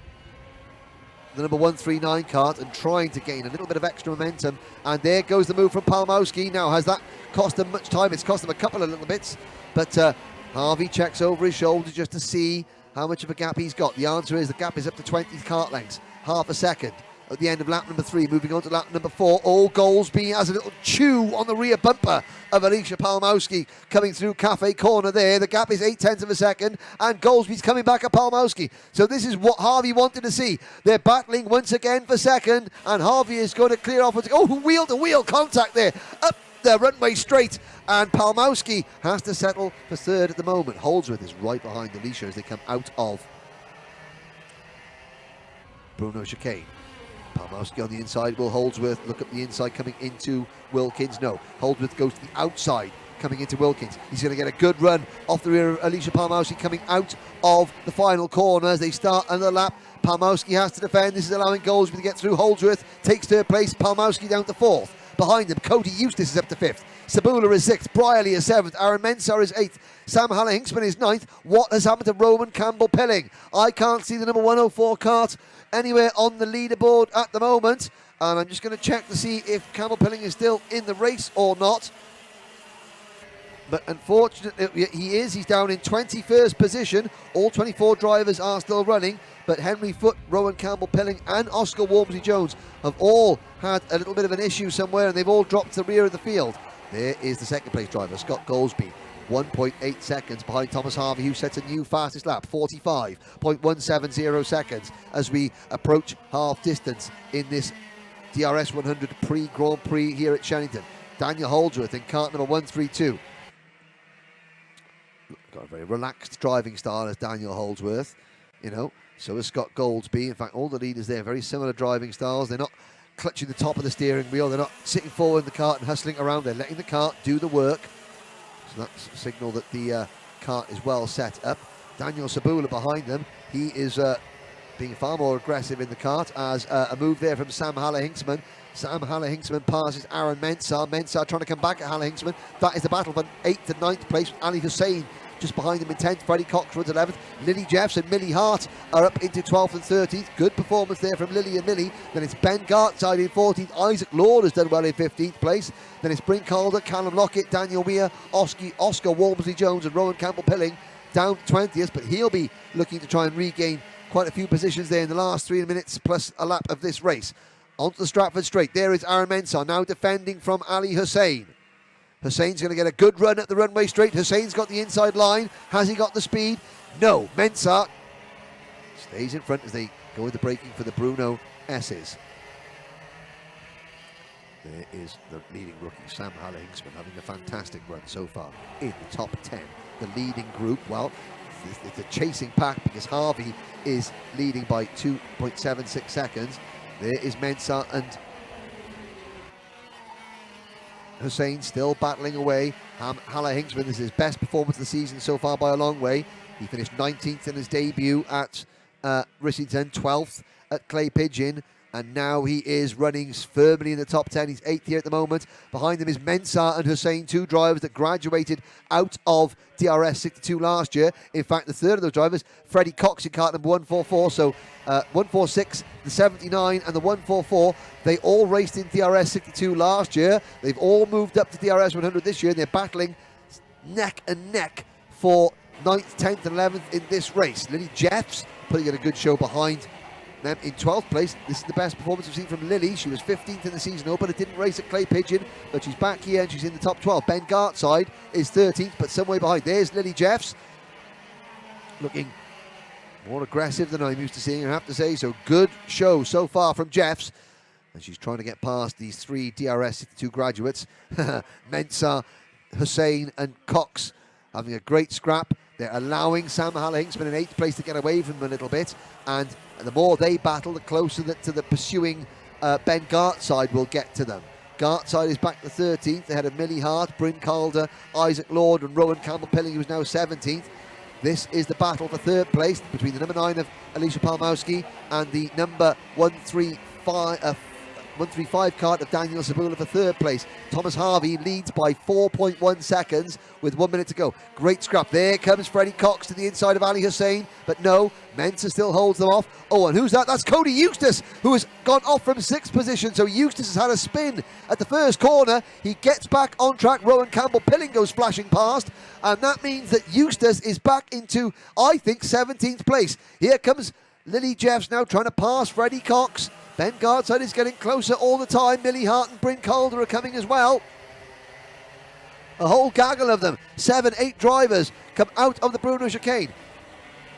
the number 139 kart and trying to gain a little bit of extra momentum. And there goes the move from Palmowski. Now, has that cost him much time? It's cost him a couple of little bits, but Harvey checks over his shoulder just to see how much of a gap he's got. The answer is the gap is up to 20 kart lengths, half a second. At the end of lap number 3, moving on to lap number 4. Oh, Goldsby has a little chew on the rear bumper of Alicia Palmowski coming through Cafe Corner there. The gap is 0.8 of a second, and Goldsby's coming back at Palmowski. So this is what Harvey wanted to see. They're battling once again for second, and Harvey is going to clear off. Oh, wheel-to-wheel contact there. Up the runway straight, and Palmowski has to settle for 3rd at the moment. Holdsworth is right behind Alicia as they come out of Bruno chicane. Palmowski on the inside. Will Holdsworth look up the inside coming into Wilkins? No. Holdsworth goes to the outside coming into Wilkins. He's going to get a good run off the rear of Alicia Palmowski coming out of the final corner as they start another lap. Palmowski has to defend. This is allowing Goldsby to get through. Holdsworth takes third place. Palmowski down to fourth. Behind him, Cody Eustace is up to fifth. Sabula is sixth. Brierley is seventh. Aaron Mensah is eighth. Sam Haller-Hinksman is ninth. What has happened to Roman Campbell-Pilling? I can't see the number 104 kart anywhere on the leaderboard at the moment. And I'm just going to check to see if Campbell-Pilling is still in the race or not. But unfortunately, he is. He's down in 21st position. All 24 drivers are still running. But Henry Foote, Rowan Campbell-Pilling and Oscar Walmsley-Jones have all had a little bit of an issue somewhere, and they've all dropped to the rear of the field. There is the second place driver, Scott Goldsby, 1.8 seconds behind Thomas Harvey, who sets a new fastest lap, 45.170 seconds, as we approach half distance in this DRS100 pre-Grand Prix here at Shenington. Daniel Holdsworth in kart number 132. Got a very relaxed driving style as Daniel Holdsworth, you know. So is Scott Goldsby. In fact, all the leaders there, very similar driving styles. They're not clutching the top of the steering wheel. They're not sitting forward in the kart and hustling around. They're letting the kart do the work. So that's a signal that the kart is well set up. Daniel Sabula behind them. He is being far more aggressive in the kart as a move there from Sam Haller-Hinksman. Sam Haller-Hinksman passes Aaron Mensah. Mensah trying to come back at Haller-Hinksman. That is the battle for 8th to 9th place. Ali Hussein just behind them in 10th. Freddie Cox runs 11th. Lily Jeffs and Millie Hart are up into 12th and 13th. Good performance there from Lily and Millie. Then it's Ben Gartside in 14th. Isaac Lord has done well in 15th place. Then it's Bryn Calder, Callum Lockett, Daniel Weir, Oscar Walmsley-Jones and Rowan Campbell-Pilling down 20th. But he'll be looking to try and regain quite a few positions there in the last 3 minutes plus a lap of this race. Onto the Stratford Straight. There is Aaron Mensah now defending from Ali Hussein. Hussein's going to get a good run at the runway straight. Hussein's got the inside line. Has he got the speed? No. Mensah stays in front as they go with the braking for the Bruno S's. There is the leading rookie, Sam Haller-Hinksman, having a fantastic run so far in the top 10. The leading group, well, it's a chasing pack because Harvey is leading by 2.76 seconds. There is Mensah and Hussein still battling away. Haller-Hinksman, this is his best performance of the season so far by a long way. He finished 19th in his debut at Ricciardo, 12th at Clay Pigeon, and now he is running firmly in the top 10. He's 8th here at the moment. Behind him is Mensah and Hussein, two drivers that graduated out of DRS62 last year. In fact, the third of those drivers, Freddie Cox in kart number 144, so 146, the 79 and the 144, they all raced in DRS62 last year. They've all moved up to DRS100 this year, and they're battling neck and neck for 9th, 10th and 11th in this race. Lily Jeffs putting in a good show behind them in 12th place. This is the best performance we've seen from Lily. She was 15th in the season open. It didn't race at Clay Pigeon, but she's back here and she's in the top 12. Ben Gartside is 13th, but some way behind. There's Lily Jeffs, looking more aggressive than I'm used to seeing, I have to say. So good show so far from Jeffs. And she's trying to get past these three DRS62 graduates. Mensah, Hussein and Cox having a great scrap. They're allowing Sam Haller-Hinksman in 8th place to get away from them a little bit. And the more they battle, the closer to the pursuing Ben Gartside will get to them. Gartside is back to 13th, ahead of Millie Hart, Bryn Calder, Isaac Lord and Rowan Campbell-Pilling, who's now 17th. This is the battle for 3rd place between the number 9 of Alicia Palmowski and the number 135 kart of Daniel Sabula for 3rd place. Thomas Harvey leads by 4.1 seconds with 1 minute to go. Great scrap. There comes Freddie Cox to the inside of Ali Hussein, but no, Mensah still holds them off. Oh, and who's that? That's Cody Eustace, who has gone off from 6th position. So Eustace has had a spin at the first corner. He gets back on track. Rowan Campbell-Pilling goes flashing past, and that means that Eustace is back into, I think, 17th place. Here comes Lily Jeffs now trying to pass Freddie Cox. Ben Gartside is getting closer all the time. Millie Hart and Bryn Calder are coming as well. A whole gaggle of them. 7, 8 drivers come out of the Bruno chicane.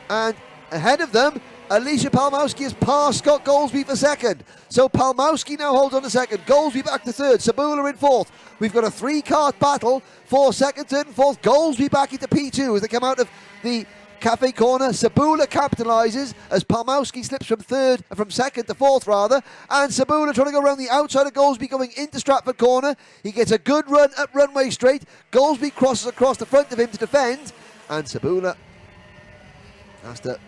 And ahead of them, Alicia Palmowski has passed Scott Goldsby for 2nd. So Palmowski now holds on to 2nd. Goldsby back to 3rd. Sabula in 4th. We've got a 3-kart battle for 2nd, 3rd and 4th. Goldsby back into P2 as they come out of the Cafe Corner, Sabula capitalises as Palmowski slips from second to fourth rather, and Sabula trying to go around the outside of Goldsby going into Stratford Corner. He gets a good run up runway straight. Goldsby crosses across the front of him to defend, and Sabula has to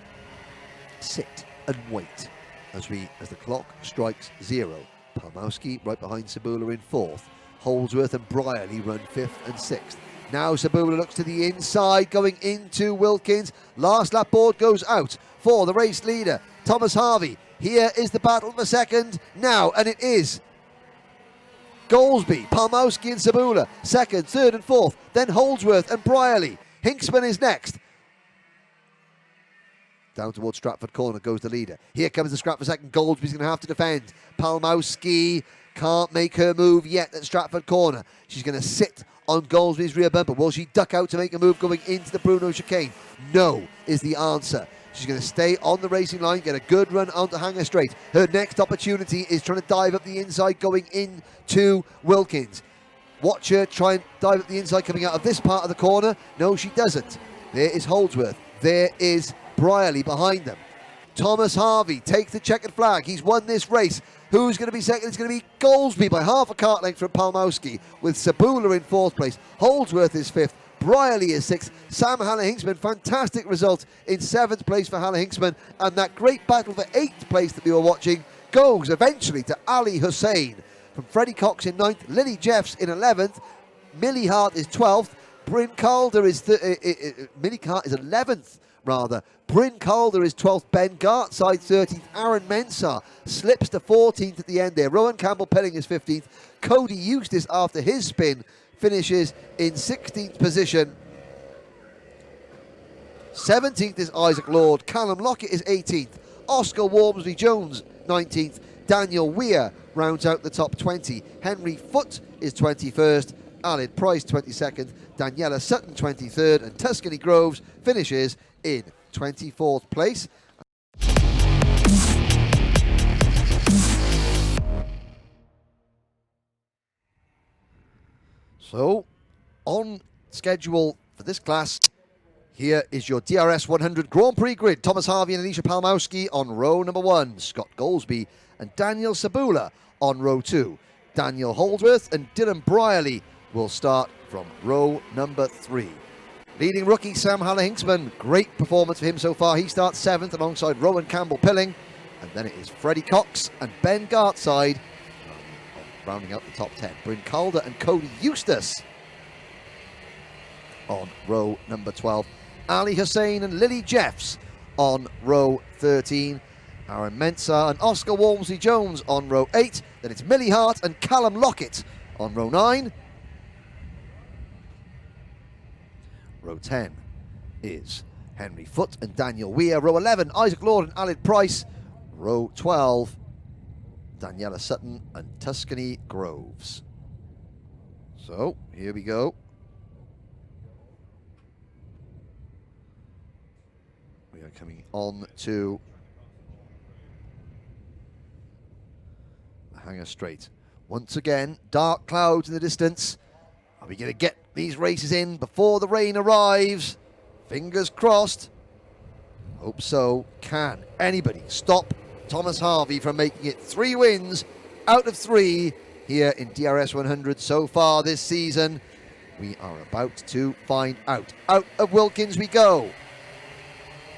sit and wait as the clock strikes 0. Palmowski right behind Sabula in fourth. Holdsworth and Brierley run 5th and 6th. Now Sabula looks to the inside, going into Wilkins. Last lap board goes out for the race leader, Thomas Harvey. Here is the battle for second now, and it is Goldsby, Palmowski and Sabula, second, third and fourth. Then Holdsworth and Brierley. Hinksman is next. Down towards Stratford Corner goes the leader. Here comes the scrap for second. Goldsby's going to have to defend. Palmowski can't make her move yet at Stratford Corner. She's going to sit on Goldsby's rear bumper. Will she duck out to make a move going into the Bruno chicane? No is the answer. She's going to stay on the racing line, get a good run onto Hanger Straight. Her next opportunity is trying to dive up the inside going into Wilkins. Watch her try and dive up the inside coming out of this part of the corner. No, she doesn't. There is Holdsworth. There is Brierley behind them. Thomas Harvey takes the checkered flag. He's won this race. Who's going to be second? It's going to be Goldsby by half a kart length from Palmowski, with Sabula in fourth place. Holdsworth is fifth. Brierley is sixth. Sam Haller-Hinksman, fantastic result in seventh place for Haller-Hinksman. And that great battle for eighth place that we were watching goes eventually to Ali Hussein. From Freddie Cox in ninth, Lily Jeffs in 11th, Millie Hart is 12th, Bryn Calder is Millie Hart is 11th. Bryn Calder is 12th, Ben Gartside 13th, Aaron Mensah slips to 14th at the end there. Rowan Campbell-Pilling is 15th. Cody Eustace, after his spin, finishes in 16th position. 17th is Isaac Lord. Callum Lockett is 18th. Oscar Walmsley-Jones 19th. Daniel Weir rounds out the top 20. Henry Foote is 21st. Alid Price 22nd. Daniela Sutton 23rd. And Tuscany Groves finishes in 24th place. So, on schedule for this class, here is your DRS100 Grand Prix grid. Thomas Harvey and Alicia Palmowski on row number 1. Scott Goldsby and Daniel Sabula on row 2. Daniel Holdsworth and Dylan Brierley will start from row number 3. Leading rookie Sam Haller-Hinksman, great performance for him so far. He starts 7th alongside Rowan Campbell-Pilling. And then it is Freddie Cox and Ben Gartside rounding out the top 10. Bryn Calder and Cody Eustace on row number 12. Ali Hussein and Lily Jeffs on row 13. Aaron Mensah and Oscar Walmsley-Jones on row 8. Then it's Millie Hart and Callum Lockett on row 9. Row 10 is Henry Foote and Daniel Weir. Row 11, Isaac Lord and Alid Price. Row 12, Daniela Sutton and Tuscany Groves. So, here we go. We are coming on to the Hanger Straight. Once again, dark clouds in the distance. Are we going to get these races in before the rain arrives? Fingers crossed. Hope so. Can anybody stop Thomas Harvey from making it 3 wins out of 3 here in DRS100 so far this season? We are about to find out. Out of Wilkins we go.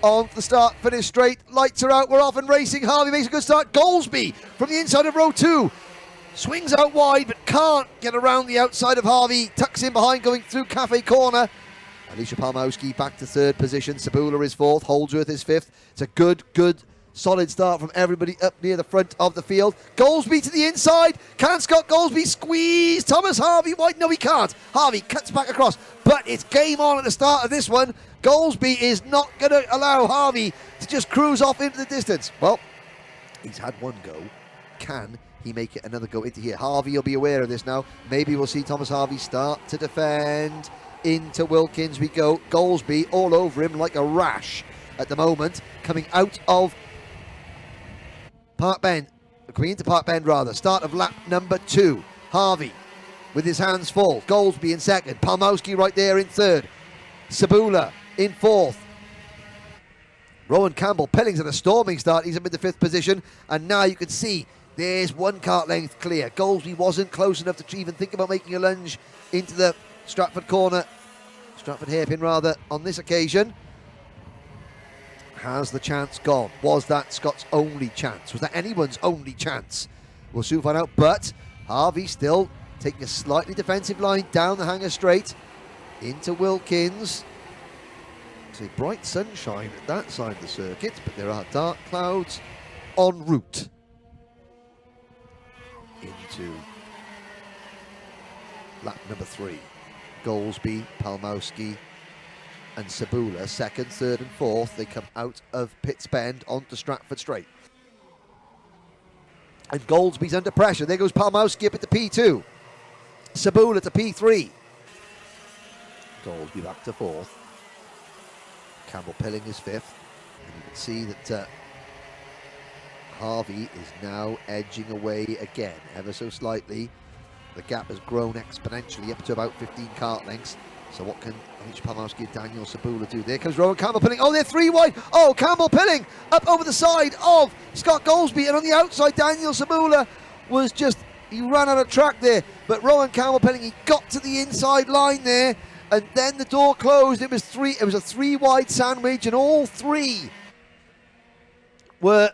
On the start, finish straight. Lights are out. We're off and racing. Harvey makes a good start. Goldsby from the inside of row 2. Swings out wide, but can't get around the outside of Harvey. Tucks in behind, going through Cafe Corner. Alicia Palmowski back to 3rd position. Sabula is 4th. Holdsworth is 5th. It's a good, solid start from everybody up near the front of the field. Goldsby to the inside. Can Scott Goldsby squeeze Thomas Harvey wide? No, he can't. Harvey cuts back across, but it's game on at the start of this one. Goldsby is not going to allow Harvey to just cruise off into the distance. Well, he's had one go. Can he make it another go into here? Harvey will be aware of this now. Maybe we'll see Thomas Harvey start to defend. Into Wilkins we go. Goldsby all over him like a rash at the moment. Coming out of Park Bend. Coming into Park Bend rather. Start of lap number 2. Harvey with his hands full. Goldsby in 2nd. Palmowski right there in 3rd. Sabula in 4th. Rowan Campbell-Pilling's at a storming start. He's up in the 5th position. And now you can see there's 1 kart length clear. Goldsby wasn't close enough to even think about making a lunge into the Stratford corner. Stratford hairpin, rather, on this occasion. Has the chance gone? Was that Scott's only chance? Was that anyone's only chance? We'll soon find out. But Harvey still taking a slightly defensive line down the hanger straight into Wilkins. It's a bright sunshine at that side of the circuit, but there are dark clouds en route into lap number 3. Goldsby, Palmowski and Sabula, 2nd, 3rd and 4th. They come out of Pitts Bend onto Stratford Straight. And Goldsby's under pressure. There goes Palmowski up into P2. Sabula to P3. Goldsby back to 4th. Campbell-Pilling is 5th. And you can see that Harvey is now edging away again, ever so slightly. The gap has grown exponentially up to about 15 kart lengths. So what can H. Palmowski and Daniel Sabula do? There comes Rowan Campbell-Pilling. Oh, they're 3 wide. Oh, Campbell-Pilling up over the side of Scott Goldsby. And on the outside, Daniel Sabula was just, he ran out of track there. But Rowan Campbell-Pilling, he got to the inside line there. And then the door closed. It was a 3 wide sandwich, and all 3 were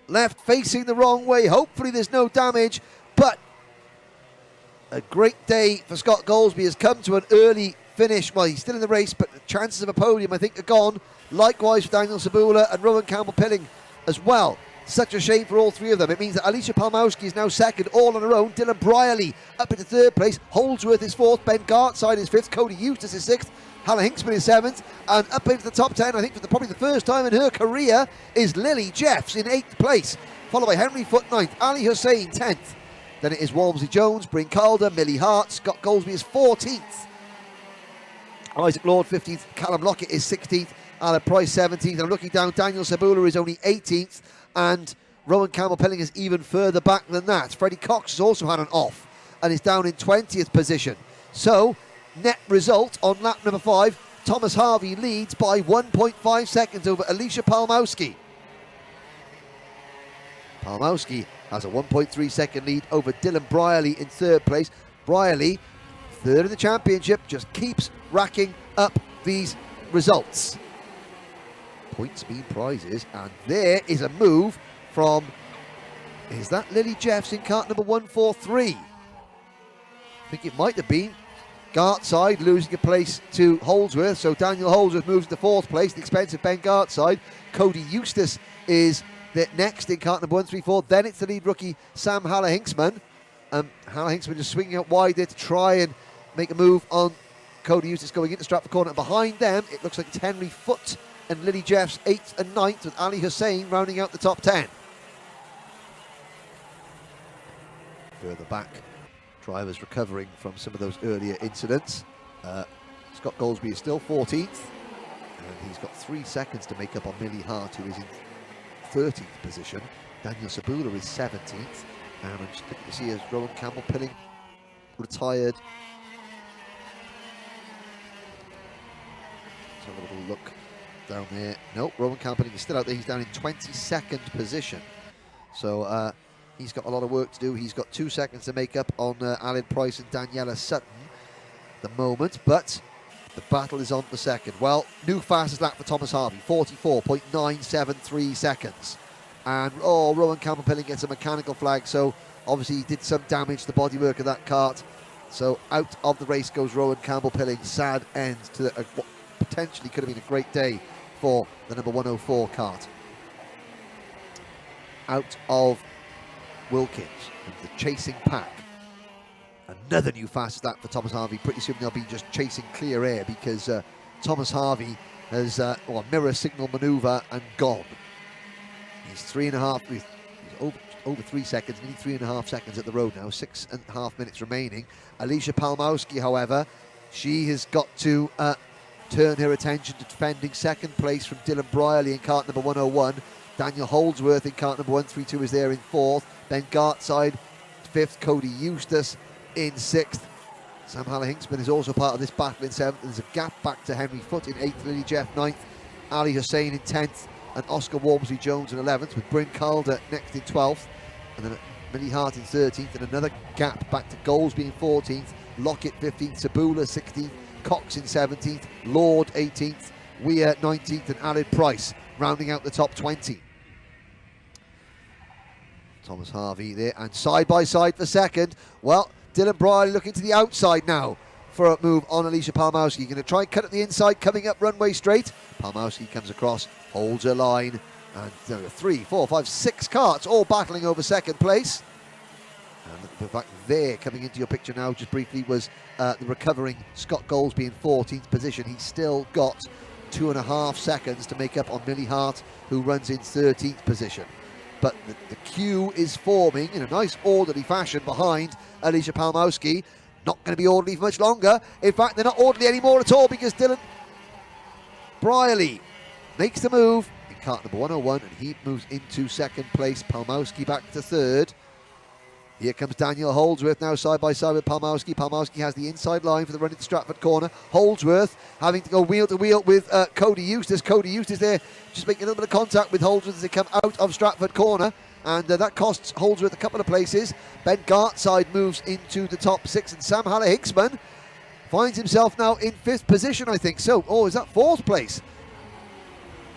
left facing the wrong way. Hopefully there's no damage, but a great day for Scott Goldsby has come to an early finish. Well, he's still in the race, but the chances of a podium, I think, are gone. Likewise for Daniel Sabula and Rowan Campbell-Pilling as well. Such a shame for all 3 of them. It means that Alicia Palmowski is now 2nd, all on her own. Dylan Brierley up into 3rd place. Holdsworth is 4th. Ben Gartside is 5th. Cody Eustace is 6th. Hannah Hinksman is 7th. And up into the top 10, I think for probably the first time in her career, is Lily Jeffs in 8th place. Followed by Henry Foote 9th. Ali Hussein 10th. Then it is Walmsley Jones, Bryn Calder, Millie Hart. Scott Goldsby is 14th. Isaac Lord 15th. Callum Lockett is 16th. Alan Price 17th. And I'm looking down, Daniel Sabula is only 18th. And Rowan Campbell-Pilling is even further back than that. Freddie Cox has also had an off and is down in 20th position. So, net result on lap number 5, Thomas Harvey leads by 1.5 seconds over Alicia Palmowski. Palmowski has a 1.3 second lead over Dylan Brierley in 3rd place. Brierley, 3rd in the championship, just keeps racking up these results. Points mean prizes, and there is a move from, is that Lily Jeffs in kart number 143? I think it might have been. Gartside losing a place to Holdsworth, so Daniel Holdsworth moves to 4th place, the expense of Ben Gartside. Cody Eustace is next in kart number 134. Then it's the lead rookie, Sam Haller-Hinksman. Haller-Hinksman just swinging out wide there to try and make a move on Cody Eustace going into Stratford corner. And behind them, it looks like it's Henry Foote and Lily Jeffs 8th and 9th, with Ali Hussein rounding out the top 10. Further back, drivers recovering from some of those earlier incidents. Scott Goldsby is still 14th, and he's got 3 seconds to make up on Millie Hart, who is in 13th position. Daniel Sabula is 17th, and I'm just looking to see as Rowan Campbell-Pilling retired. Let's have a little look down there. Nope, Rowan Campbell-Pilling is still out there. He's down in 22nd position. So he's got a lot of work to do. He's got 2 seconds to make up on Alan Price and Daniela Sutton at the moment, but the battle is on for 2nd. Well, new fastest lap for Thomas Harvey, 44.973 seconds. And, Rowan Campbell-Pilling gets a mechanical flag, so obviously he did some damage to the bodywork of that kart. So out of the race goes Rowan Campbell-Pilling. Sad end to what potentially could have been a great day for the number 104 kart. Out of Wilkins with the chasing pack. Another new fastest lap for Thomas Harvey. Pretty soon they'll be just chasing clear air, because Thomas Harvey has a mirror signal manoeuvre and gone. He's 3.5, he's over 3 seconds, nearly 3.5 seconds at the road now, 6.5 minutes remaining. Alicia Palmowski, however, she has got to turn her attention to defending 2nd place from Dylan Brierley in kart number 101. Daniel Holdsworth in kart number 132 is there in 4th. Ben Gartside 5th. Cody Eustace in 6th. Sam Haller-Hinksman is also part of this battle in 7th. There's a gap back to Henry Foote in 8th. Lily Jeff 9th. Ali Hussein in 10th. and Oscar Walmsley-Jones in 11th, with Bryn Calder next in 12th, and then Millie Hart in 13th, and another gap back to Goldsby in 14th, Lockett 15th, Sabula 16th, Cox in 17th, Lord 18th, Weir 19th, and Aled Price rounding out the top 20. Thomas Harvey there, and side by side for second. Well, Dylan Brierley looking to the outside now for a move on Alicia Palmowski. Going to try and cut at the inside, coming up runway straight. Palmowski comes across, holds her line, and there are 3, 4, 5, 6 karts all battling over second place. And back there, coming into your picture now, just briefly, was the recovering Scott Goldsby in 14th position. He's still got 2.5 seconds to make up on Millie Hart, who runs in 13th position. But the queue is forming in a nice orderly fashion behind Alicia Palmowski. Not going to be orderly for much longer. In fact, they're not orderly anymore at all, because Dylan Brierley makes the move in kart number 101, and he moves into second place. Palmowski back to third. Here comes Daniel Holdsworth now side by side with Palmowski. Palmowski has the inside line for the run into Stratford corner. Holdsworth having to go wheel to wheel with Cody Eustace. Cody Eustace there just making a little bit of contact with Holdsworth as they come out of Stratford corner. And that costs Holdsworth a couple of places. Ben Gartside moves into the top 6, and Sam Haller-Hinksman finds himself now in 5th position, I think. So, is that 4th place?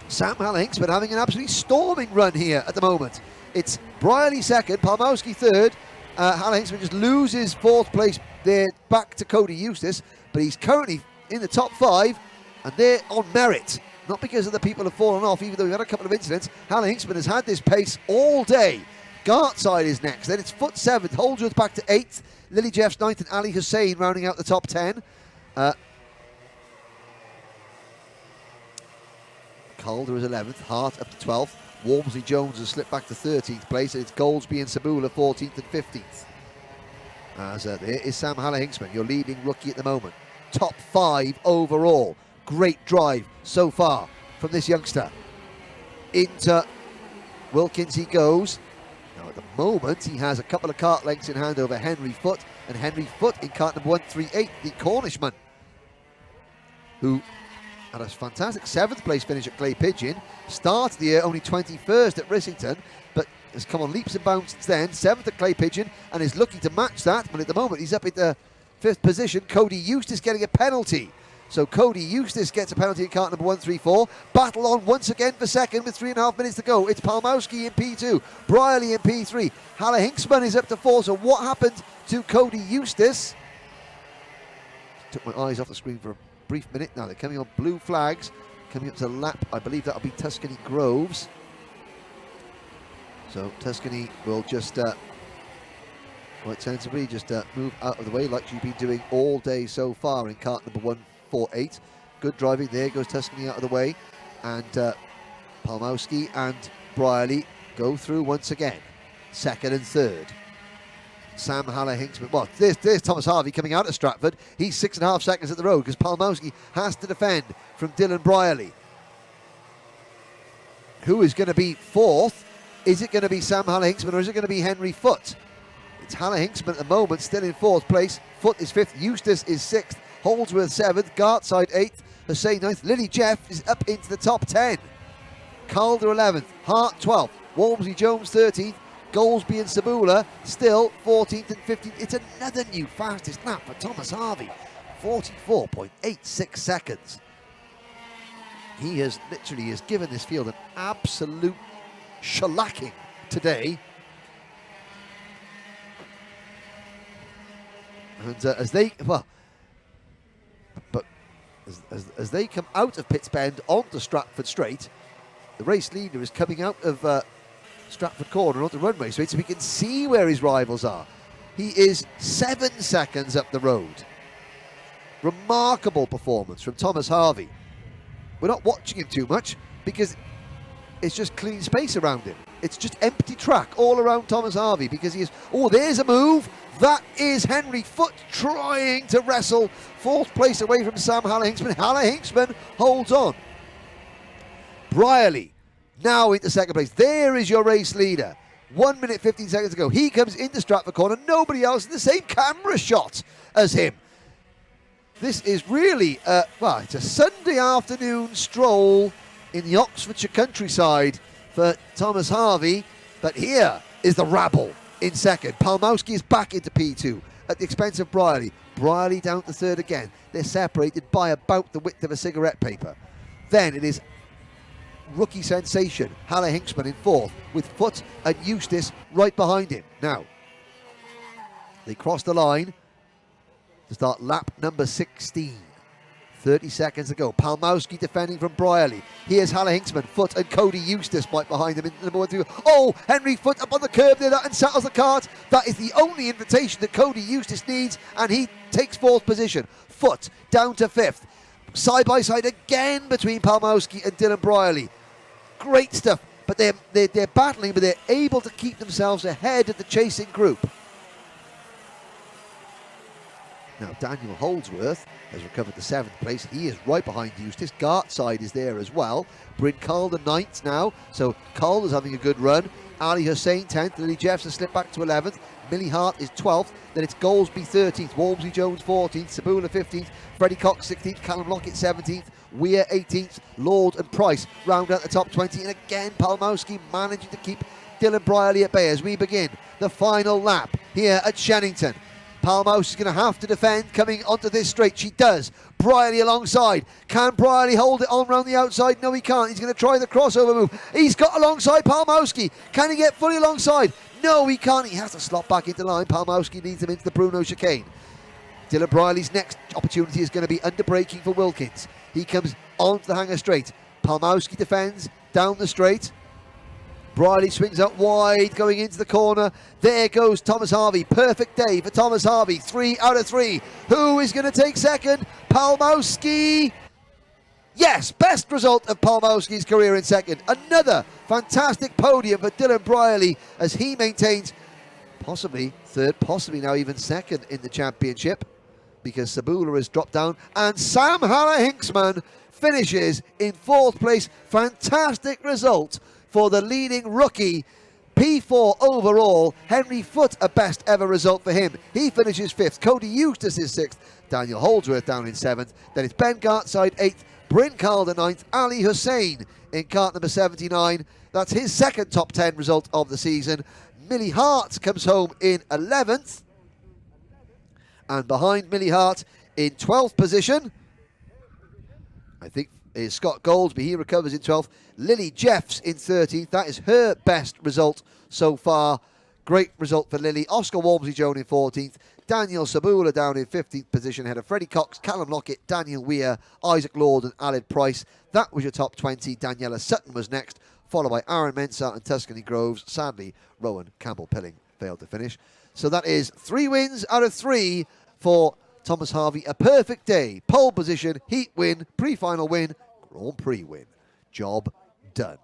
Sam Haller-Hinksman having an absolutely storming run here at the moment. It's Brierley second, Palmowski third. Haller-Hinksman just loses 4th place there back to Cody Eustace, but he's currently in the top 5, and they're on merit. Not because of the people have fallen off, even though we've had a couple of incidents. Haller-Hinksman has had this pace all day. Gartside is next, then it's Foot 7th, Holdsworth back to 8th, Lily Jeffs 9th, and Ali Hussein rounding out the top 10. Calder is 11th, Hart up to 12th. Walmsley-Jones has slipped back to 13th place, and it's Goldsby and Sabula 14th and 15th. As there is Sam Haller-Hinksman, your leading rookie at the moment. Top 5 overall. Great drive so far from this youngster. Into Wilkins he goes. Now at the moment he has a couple of kart lengths in hand over Henry Foote, and Henry Foote in kart number 138, the Cornishman, who had a fantastic 7th place finish at Clay Pigeon. Started the year only 21st at Ricciardo, but has come on leaps and bounds since then. 7th at Clay Pigeon, and is looking to match that, but at the moment he's up in the 5th position. Cody Eustace getting a penalty. So Cody Eustace gets a penalty in kart number 134. Battle on once again for second with 3.5 minutes to go. It's Palmowski in P2, Brierley in P3. Haller-Hinksman is up to 4. So what happened to Cody Eustace? Took my eyes off the screen for a brief minute. Now they're coming on blue flags. Coming up to the lap, I believe that'll be Tuscany Groves. So Tuscany will just quite sensibly just move out of the way, like she's been doing all day so far in kart number 148. Good driving there, goes Tuscany out of the way, and Palmowski and Brierley go through once again, second and third. Sam Haller-Hinksman, well, there's Thomas Harvey coming out of Stratford. He's 6.5 seconds at the road because Palmowski has to defend from Dylan Brierley. Who is going to be 4th? Is it going to be Sam Haller-Hinksman, or is it going to be Henry Foote? It's Haller-Hinksman at the moment, still in 4th place. Foote is 5th, Eustace is 6th, Holdsworth 7th, Gartside 8th, Hussein 9th. Lily Jeff is up into the top 10. Calder 11th, Hart 12th, Walmsley-Jones 13th, Goldsby and Sabula still 14th and 15th. It's another new fastest lap for Thomas Harvey, 44.86 seconds. He has literally given this field an absolute shellacking today. And as they come out of Pitts Bend onto Stratford Straight, the race leader is coming out of Stratford corner onto runway straight, so we can see where his rivals are. He is 7 seconds up the road. Remarkable performance from Thomas Harvey. We're not watching him too much because it's just clean space around him. It's just empty track all around Thomas Harvey because he is... Oh, there's a move. That is Henry Foote trying to wrestle 4th place away from Sam Haller-Hinksman. Haller-Hinksman holds on. Brierley now into 2nd place. There is your race leader. 1 minute, 15 seconds to go. He comes into Stratford corner. Nobody else in the same camera shot as him. This is really, well, it's a Sunday afternoon stroll in the Oxfordshire countryside for Thomas Harvey. But here is the rabble in second. Palmowski is back into P2 at the expense of Brierley. Brierley down to third again. They're separated by about the width of a cigarette paper. Then it is rookie sensation Halle Hinksman in fourth, with Foot and Eustace right behind him. Now, they cross the line to start lap number 16. 30 seconds to go. Palmowski defending from Brierley. Here's Halle Hinksman, Foot and Cody Eustace right behind him in number 1, 2. Oh, Henry Foot up on the curb there and settles the kart. That is the only invitation that Cody Eustace needs, and he takes fourth position. Foot down to fifth. Side by side again between Palmowski and Dylan Brierley. Great stuff, but they're battling, but they're able to keep themselves ahead of the chasing group. Now, Daniel Holdsworth has recovered the 7th place. He is right behind Eustace. Gartside is there as well. Bryn Calder 9th now, so Calder's having a good run. Ali Hussein 10th. Lily Jeffs slipped back to 11th. Millie Hart is 12th. Then it's Goldsby 13th. Walmsley Jones 14th. Sabula 15th. Freddie Cox 16th. Callum Lockett 17th. Weir 18th. Lord and Price round out the top 20. And again, Palmowski managing to keep Dylan Brierley at bay as we begin the final lap here at Shenington. Palmowski's going to have to defend coming onto this straight. She does. Brierley alongside. Can Brierley hold it on round the outside? No, he can't. He's going to try the crossover move. He's got alongside Palmowski. Can he get fully alongside? No, he can't. He has to slot back into line. Palmowski leads him into the Bruno chicane. Dylan Brierley's next opportunity is going to be under braking for Wilkins. He comes onto the hanger straight. Palmowski defends down the straight. Brierley swings out wide, going into the corner. There goes Thomas Harvey. Perfect day for Thomas Harvey. 3 out of 3. Who is going to take second? Palmowski. Yes, best result of Palmowski's career in second. Another fantastic podium for Dylan Brierley as he maintains possibly third, possibly now even second in the championship, because Sabula has dropped down. And Sam Halle Hinksman finishes in 4th place. Fantastic result for the leading rookie. P4 overall. Henry Foot, a best ever result for him. He finishes 5th. Cody Eustace is 6th. Daniel Holdsworth down in 7th. Then it's Ben Gartside 8th. Bryn Calder 9th. Ali Hussein in kart number 79. That's his second top 10 result of the season. Millie Hart comes home in 11th. And behind Millie Hart in 12th position, I think, is Scott Goldsby. He recovers in 12th. Lily Jeffs in 13th. That is her best result so far. Great result for Lily. Oscar Walmsley-Jones in 14th. Daniel Sabula down in 15th position ahead of Freddie Cox, Callum Lockett, Daniel Weir, Isaac Lord and Aled Price. That was your top 20. Daniela Sutton was next, followed by Aaron Mensah and Tuscany Groves. Sadly, Rowan Campbell-Pilling failed to finish. So that is 3 wins out of 3 for Thomas Harvey. A perfect day. Pole position, heat win, pre-final win, Grand Prix win. Job done.